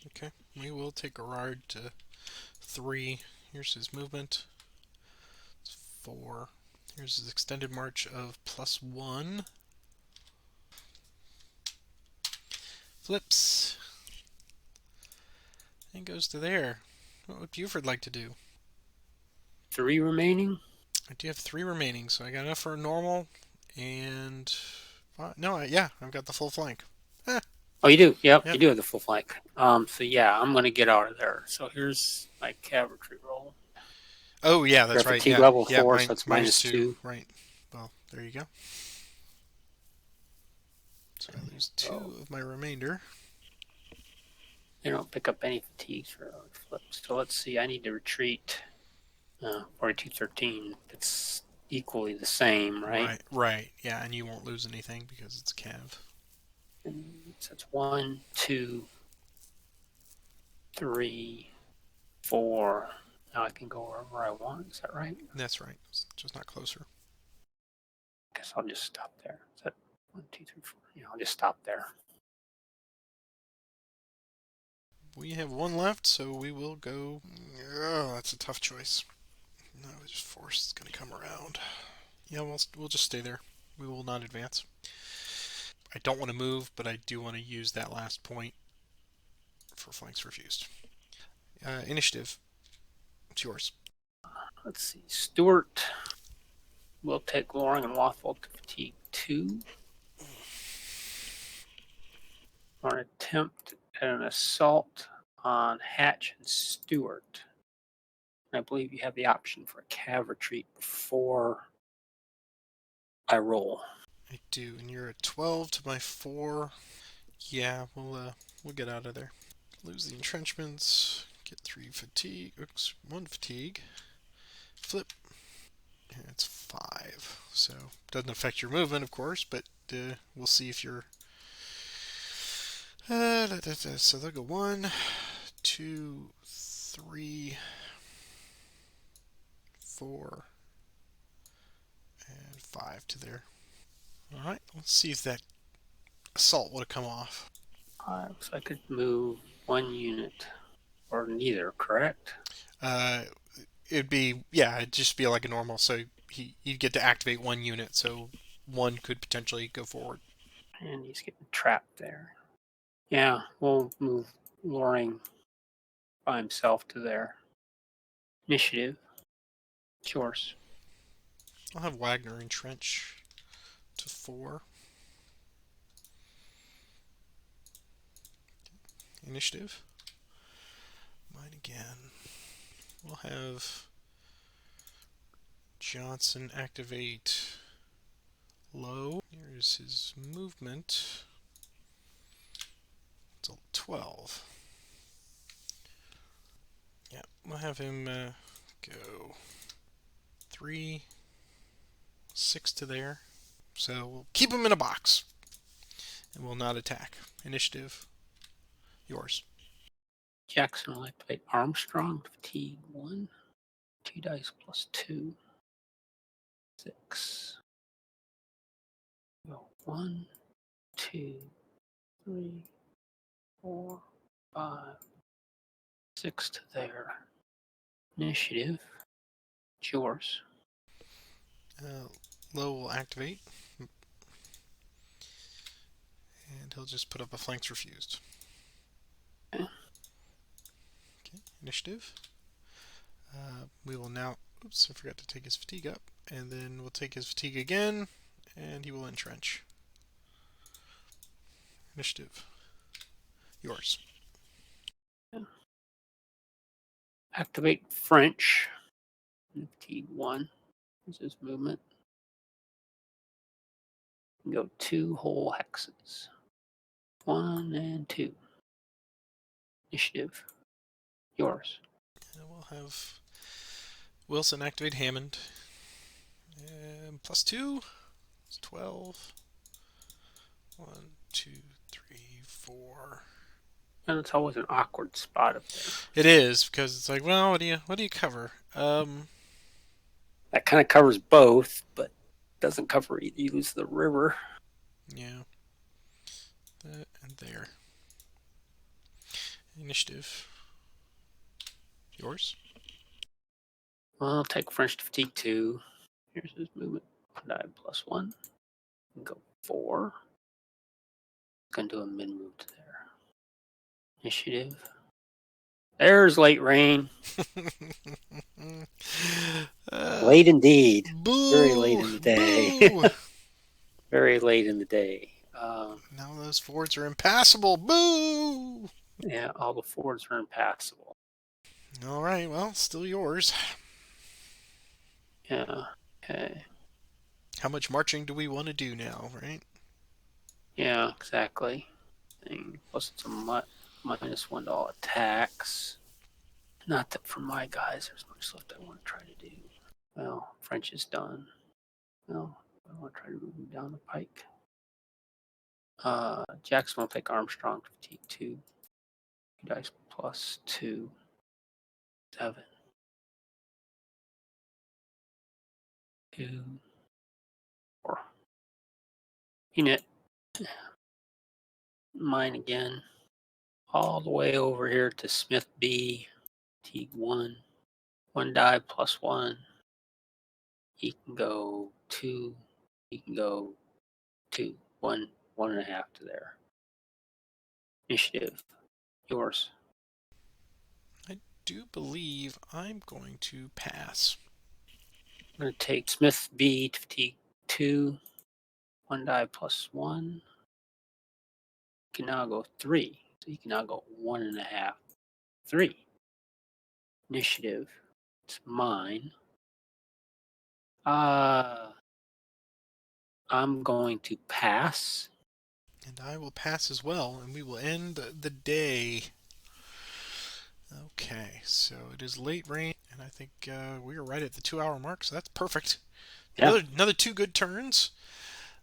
Okay, we will take Gerard to 3. Here's his movement. It's 4. Here's his extended march of +1. Flips. And goes to there. What would Buford like to do? 3 remaining. I do have 3 remaining, so I got enough for a normal and... No, yeah, I've got the full flank. Oh, you do. Yep, Yep. you do have the full flank. So yeah, I'm going to get out of there. So here's my cavalry roll. Oh yeah, They're that's right. fatigue Yeah, level yeah. 4, so it's Minus minus two. 2. Right. Well, there you go. So I lose So 2 of my remainder. they don't pick up any fatigues for flips. So let's see. I need to retreat. 4213. It's equally the same, right? Right. Right. Yeah, and you won't lose anything because it's a cav. And so it's 1, 2, 3, 4. Now I can go wherever I want. Is that right? That's right. It's just not closer. I guess I'll just stop there. Is that 1, 2, 3, 4? Yeah, I'll just stop there. We have 1 left, so we will go. Oh, that's a tough choice. No, just force is going to come around. Yeah, we'll just stay there. We will not advance. I don't want to move, but I do want to use that last point for flanks refused. Initiative. It's yours. Let's see. Stewart will take Loring and Wathel to fatigue 2. On an attempt at an assault on Hatch and Stewart. I believe you have the option for a cav retreat before I roll. I do, and you're at 12 to my 4. Yeah, we'll get out of there. Lose the entrenchments. Get 3 fatigue. Oops, 1 fatigue. Flip. And it's 5. So doesn't affect your movement, of course, but we'll see if you're. So they'll go 1, 2, 3, 4, and 5 to there. All right, let's see if that assault would have come off. So I could move 1 unit or neither, correct? Uh, it'd just be like a normal. So you'd get to activate 1 unit, so 1 could potentially go forward. And he's getting trapped there. Yeah, we'll move Loring by himself to there. Initiative. It's yours. I'll have Wagner entrench to 4. Initiative. Mine again. We'll have Johnson activate low. Here's his movement. It's a 12. Yeah, we'll have him go 3, 6 to there. So we'll keep him in a box. And will not attack. Initiative. Yours. Jackson will activate Armstrong. Fatigue 1. 2 dice plus 2. 6. Go 1, 2, 3, 4, 5, 6 to there. Initiative. It's yours. Low will activate. And he'll just put up a flanks refused. Okay. Okay, initiative. We will now. Oops, I forgot to take his fatigue up. And then we'll take his fatigue again, and he will entrench. Initiative. Yours. Activate French. Fatigue 1. This is movement. Go 2 whole hexes. 1 and 2. Initiative. Yours. And we'll have Wilson activate Hammond. And plus 2. It's 12. 1, 2, 3, 4. And it's always an awkward spot up there. It is, because it's like, well, what do you cover? That kind of covers both, but doesn't cover either. You lose the river. Yeah. That and there. Initiative. Yours. Well, I'll take French to fatigue 2. Here's his movement. Die plus 1. Go 4. Gonna do a mid move to there. Initiative. There's late rain. Late indeed. Boo! Very late in the day. Boo! Very late in the day. Now those fords are impassable. Boo! Yeah, all the fords are impassable. All right, well, still yours. Yeah. Okay. How much marching do we want to do now, right? Yeah, exactly. Plus it's a -1 to all attacks. Not that for my guys there's much left I want to try to do. Well, French is done. Well, I want to try to move him down the pike. Jackson will take Armstrong fatigue 2. Dice +2. 7. 2. 4. Unit. Mine again. All the way over here to Smith B. Fatigue 1. 1 die +1. He can go 2. He can go 2. 1. 1.5 to there. Initiative. Yours. I do believe I'm going to pass. I'm going to take Smith B to fatigue 2. 1 die +1. You can now go 3. So you can now go 1.5. 3. Initiative. It's mine. I'm going to pass. And I will pass as well, and we will end the day. Okay, so it is late rain, and I think we are right at the 2-hour mark, so that's perfect. Yeah. Another 2 good turns.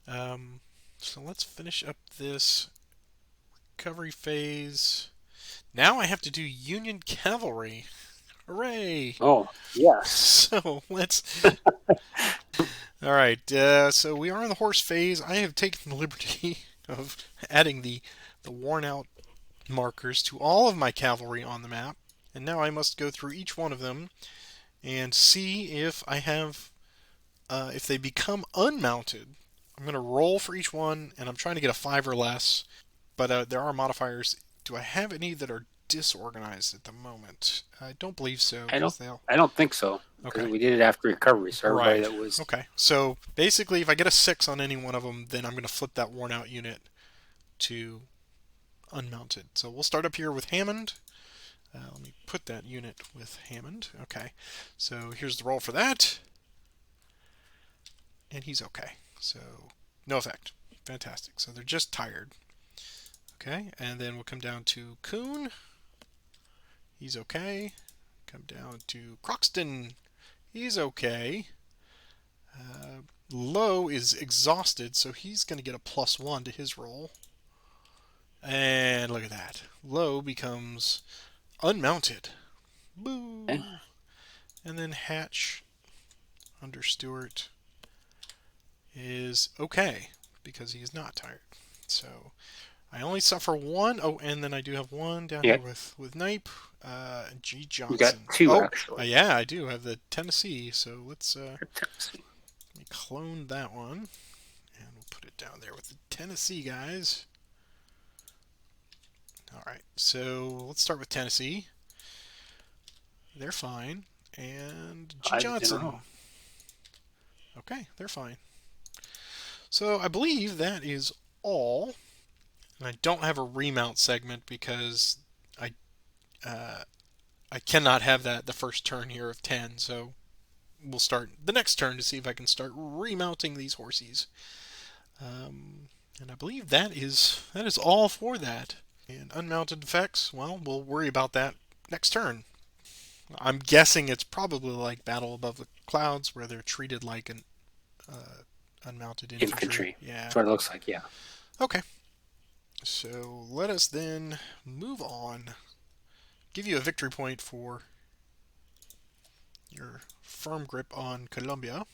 So let's finish up this recovery phase. Now I have to do Union Cavalry. Hooray! Oh, yes. So let's. All right. So we are in the horse phase. I have taken the liberty of adding the worn out markers to all of my cavalry on the map, and now I must go through each one of them and see if I have if they become unmounted. I'm going to roll for each one, and I'm trying to get a 5 or less, but there are modifiers. Do I have any that are disorganized at the moment? I don't believe so. I don't think so. Because Okay. we did it after recovery, so everybody Right. that was Okay. So basically, if I get a 6 on any one of them, then I'm going to flip that worn out unit to unmounted. So we'll start up here with Hammond. Let me put that unit with Hammond. Okay. So here's the roll for that. And he's okay. So no effect. Fantastic. So they're just tired. Okay. And then we'll come down to Coon. He's okay. Come down to Croxton. He's okay. Low is exhausted, so he's going to get a +1 to his roll. And look at that. Low becomes unmounted. Boo! okay. And then Hatch under Stewart is okay because he is not tired. So I only suffer 1. Oh, and then I do have 1 down Yeah. here with Knipe. G. Johnson. You got 2 oh, actually. yeah, I do have the Tennessee. So let's let Tennessee. me clone that one. And we'll put it down there with the Tennessee guys. All right, so let's start with Tennessee. They're fine. And G. 5 in a Johnson. row. Okay, they're fine. So I believe that is all. And I don't have a remount segment because I cannot have that the first turn here of 10. So we'll start the next turn to see if I can start remounting these horses. And I believe that is all for that. And unmounted effects, well, we'll worry about that next turn. I'm guessing it's probably like Battle Above the Clouds, where they're treated like an unmounted infantry. Yeah. That's what it looks like, yeah. Okay. So let us then move on. Give you a victory point for your firm grip on Colombia.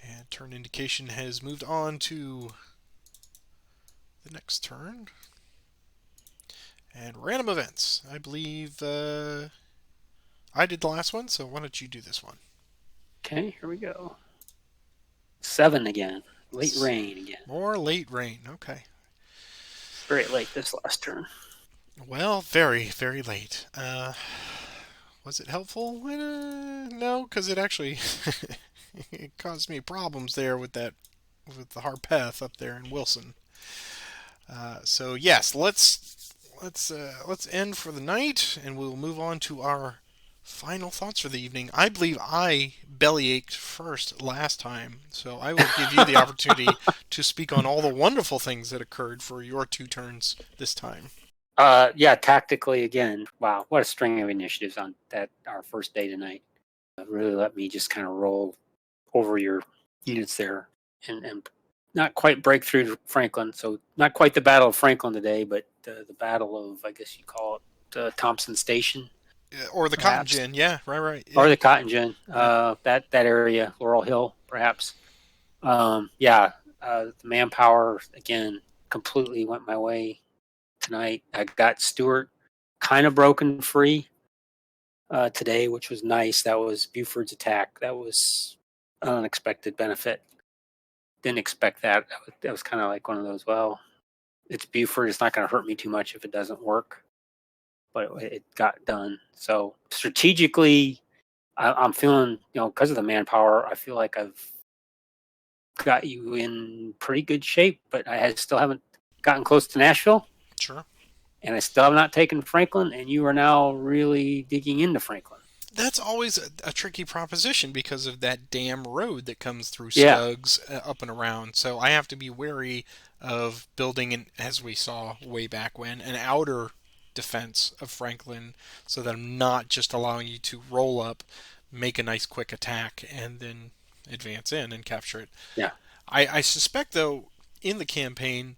And turn indication has moved on to the next turn. And random events. I believe I did the last one, so why don't you do this one? Okay, here we go. 7 again. Late rain again. More late rain. Okay. Very late this last turn. Well, very, very late. Was it helpful? No, because it actually it caused me problems there with with the Harpeth up there in Wilson. So yes, let's end for the night, and we'll move on to our final thoughts for the evening. I believe I bellyached first last time, so I will give you the opportunity to speak on all the wonderful things that occurred for your two turns this time. Yeah, tactically again. Wow, what a string of initiatives on that our first day tonight. Really let me just kind of roll over your units there and not quite break through to Franklin. So not quite the Battle of Franklin today, but the Battle of, I guess you call it, Thompson Station, Or the Cotton perhaps, Gin, yeah, right, or yeah, the Cotton Gin. yeah. That area, Laurel Hill, perhaps. Yeah, the manpower again completely went my way tonight. I got Stewart kind of broken free today, which was nice. That was Buford's attack. That was an unexpected benefit. Didn't expect that. That was kind of like one of those. Well, it's Buford. It's not going to hurt me too much if it doesn't work, but it got done. So strategically, I'm feeling, because of the manpower, I feel like I've got you in pretty good shape. But still haven't gotten close to Nashville, Sure. and I still have not taken Franklin. And you are now really digging into Franklin. That's always a tricky proposition because of that damn road that comes through Yeah, Scuggs up and around. So I have to be wary of building, as we saw way back when, an outer defense of Franklin so that I'm not just allowing you to roll up, make a nice quick attack, and then advance in and capture it. yeah, I suspect, though, in the campaign,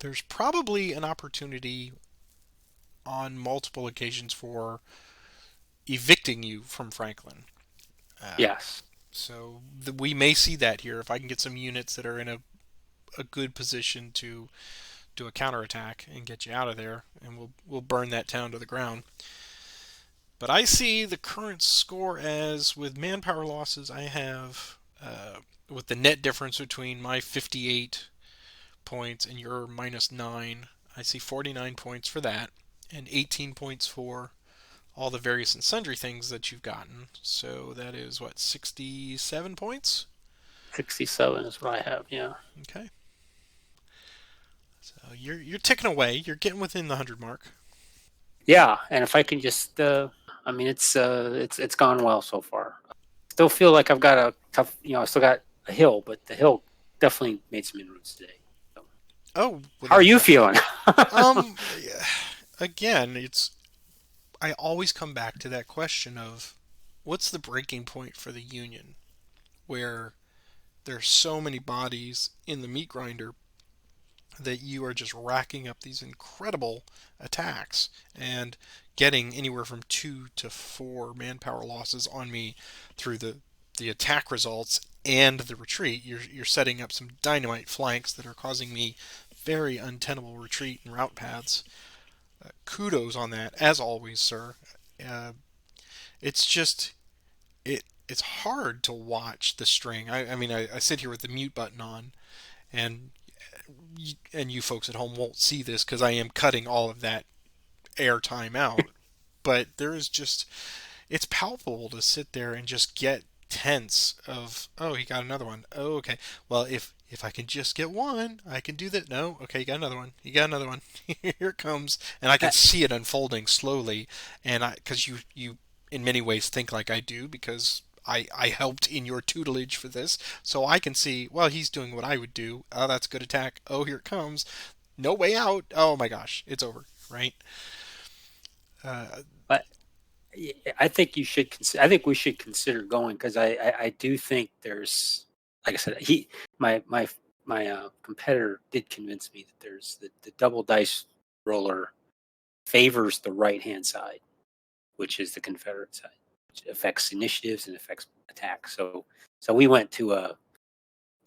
there's probably an opportunity on multiple occasions for evicting you from Franklin. Uh, yes. So we may see that here if I can get some units that are in a good position to do a counterattack and get you out of there, and we'll burn that town to the ground. But I see the current score as with manpower losses I have with the net difference between my 58 points and your -9. I see 49 points for that and 18 points for all the various and sundry things that you've gotten. So that is what, 67 points? 67 is what I have. Yeah. Okay. So you're ticking away. You're getting within the 100 mark. Yeah, and if I can just, I mean, it's gone well so far. Still feel like I've got a tough, I still got a hill, but the hill definitely made some inroads today. So, Oh, how are without you question. feeling? Yeah, again, it's I always come back to that question of what's the breaking point for the union where there's so many bodies in the meat grinder that you are just racking up these incredible attacks and getting anywhere from 2 to 4 manpower losses on me through the attack results and the retreat. You're setting up some dynamite flanks that are causing me very untenable retreat and route paths. Kudos on that, as always, sir. Uh, it's just it's hard to watch the string. I mean, I sit here with the mute button on, and you folks at home won't see this because I am cutting all of that airtime out. But there is just it's palpable to sit there and just get tense of, oh, he got another one. Oh, okay. Well, if I can just get one, I can do that. No, okay, you got another one. You got another one. Here it comes, and I can see it unfolding slowly. And I, because you in many ways think like I do because I helped in your tutelage for this, so I can see. Well, he's doing what I would do. Oh, that's a good attack. Oh, here it comes. No way out. Oh my gosh, it's over. Right. Uh, But I think you should. I think we should consider going because I do think there's, like I said, my competitor did convince me that there's the double dice roller favors the right hand side, which is the Confederate side, which affects initiatives and affects attacks. So we went to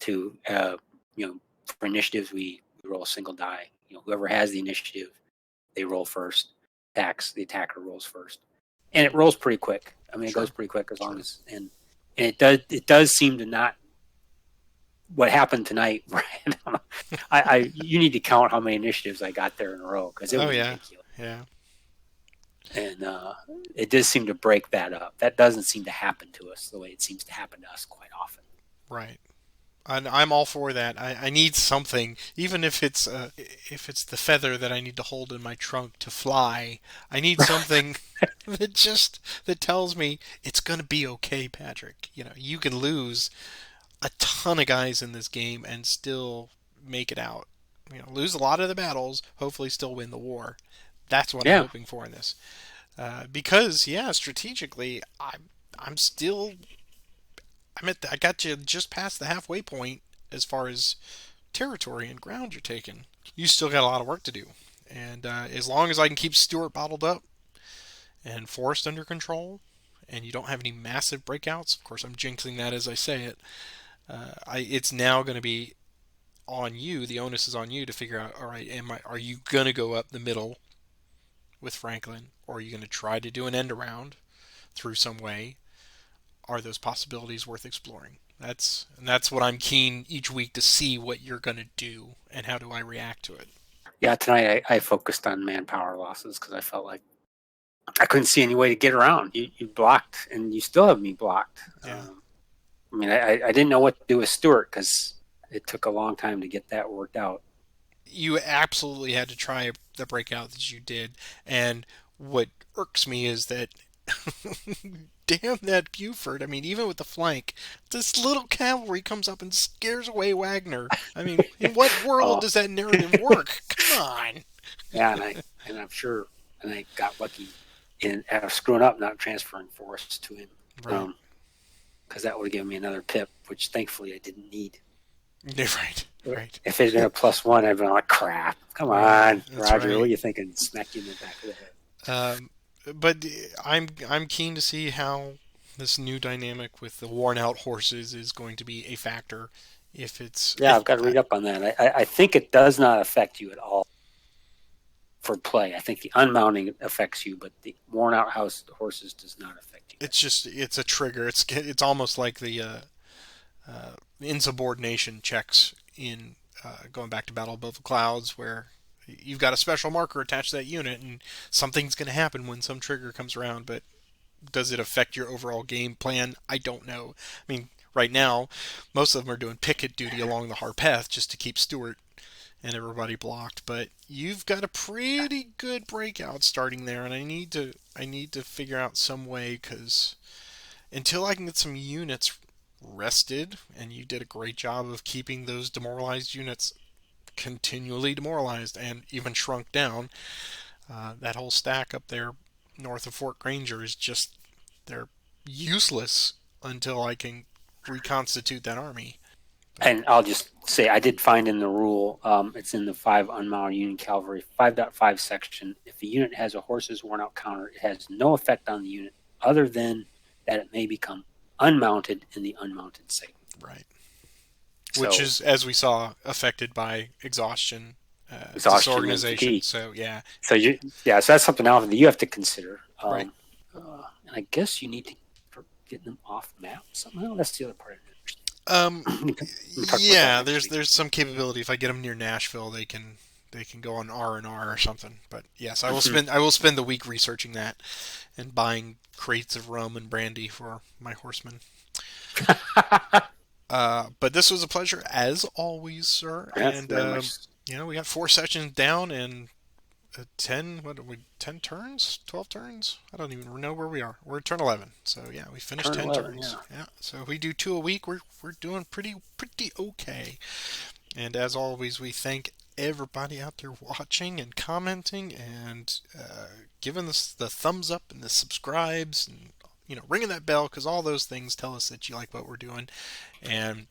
for initiatives we roll a single die. Whoever has the initiative, they roll first. Attacks, the attacker rolls first, and it rolls pretty quick. I mean, it goes sure, pretty quick as long sure. as and it does seem to not what happened tonight. I you need to count how many initiatives I got there in a row because it Oh was yeah, ridiculous. yeah. And it does seem to break that up. That doesn't seem to happen to us the way it seems to happen to us quite often. Right. And I'm all for that. I need something, even if it's the feather that I need to hold in my trunk to fly. I need something that tells me it's gonna be okay, Patrick. You know, you can lose a ton of guys in this game and still make it out. You know, lose a lot of the battles, hopefully still win the war. That's what I'm Yeah, hoping for in this. Because yeah, strategically, I'm still I got you just past the halfway point as far as territory and ground you're taking. You still got a lot of work to do. And as long as I can keep Stewart bottled up and Forrest under control, and you don't have any massive breakouts, of course I'm jinxing that as I say it. It's now going to be on you. The onus is on you to figure out. All right, are you going to go up the middle with Franklin, or are you going to try to do an end around through some way? Are those possibilities worth exploring? That's what I'm keen each week to see what you're going to do and how do I react to it. yeah. Tonight I focused on manpower losses because I felt like I couldn't see any way to get around. You blocked, and you still have me blocked. Yeah. I mean, I didn't know what to do with Stewart because it took a long time to get that worked out. You absolutely had to try the breakout that you did, and what irks me is that damn that Buford. I mean, even with the flank, this little cavalry comes up and scares away Wagner. I mean, in what world Oh, does that narrative work? Come on. yeah, and I'm sure, and I got lucky in screwing up not transferring Forrest to him, Right. because that would have given me another pip, which thankfully I didn't need. Yeah, right. Right. If it had been a +1, I'd been like, crap. Come Yeah, on, that's Roger. What right. are you thinking? Smack you in the back of the head. But I'm keen to see how this new dynamic with the worn out horses is going to be a factor. If it's Yeah, I've got to read up on that. I think it does not affect you at all for play. I think the unmounting affects you, but the worn out house horses does not affect you. it's a trigger. It's almost like the insubordination checks in going back to Battle Above the Clouds, where you've got a special marker attached to that unit, and something's going to happen when some trigger comes around. But does it affect your overall game plan? I don't know. I mean, right now, most of them are doing picket duty along the Harpeth just to keep Stewart and everybody blocked. But you've got a pretty good breakout starting there, and I need to figure out some way because until I can get some units rested, and you did a great job of keeping those demoralized units continually demoralized and even shrunk down. That whole stack up there north of Fort Granger is just they're useless until I can reconstitute that army. But And I'll just say I did find in the rule, it's in the 5 unmounted Union Cavalry 5.5 section. If a unit has a horse's worn out counter, it has no effect on the unit other than that it may become unmounted in the unmounted segment. right, which So is as we saw affected by exhaustion, exhaustion and disorganization. fatigue. So yeah, So so that's something else that you have to consider. right. And I guess you need to for getting them off map somehow. That's the other part. Um, We can talk about that yeah, next week. there's some capability. If I get them near Nashville, they can go on R&R or something. But yes, I will spend the week researching that and buying crates of rum and brandy for my horsemen. But this was a pleasure as always, sir. Yes, And very much. you know we got 4 sessions down and 10 turns, 12 turns. I don't even know where we are. We're at turn 11. So yeah, we finished Turn 10 11, turns. yeah. Yeah. So if we do 2 a week, we're doing pretty okay. And as always, we thank everybody out there watching and commenting and giving us the thumbs up and the subscribes and ringing that bell because all those things tell us that you like what we're doing. And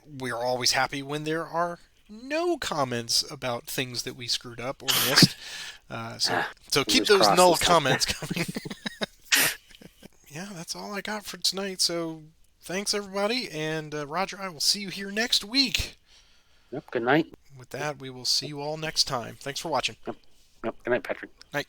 we're always happy when there are no comments about things that we screwed up or missed. So keep Fingers those crossed null this time. comments coming. Yeah, that's all I got for tonight. So thanks everybody, and Roger, I will see you here next week. Yep. Good night. With that, we will see you all next time. Thanks for watching. Yep. Good night, Patrick. Night.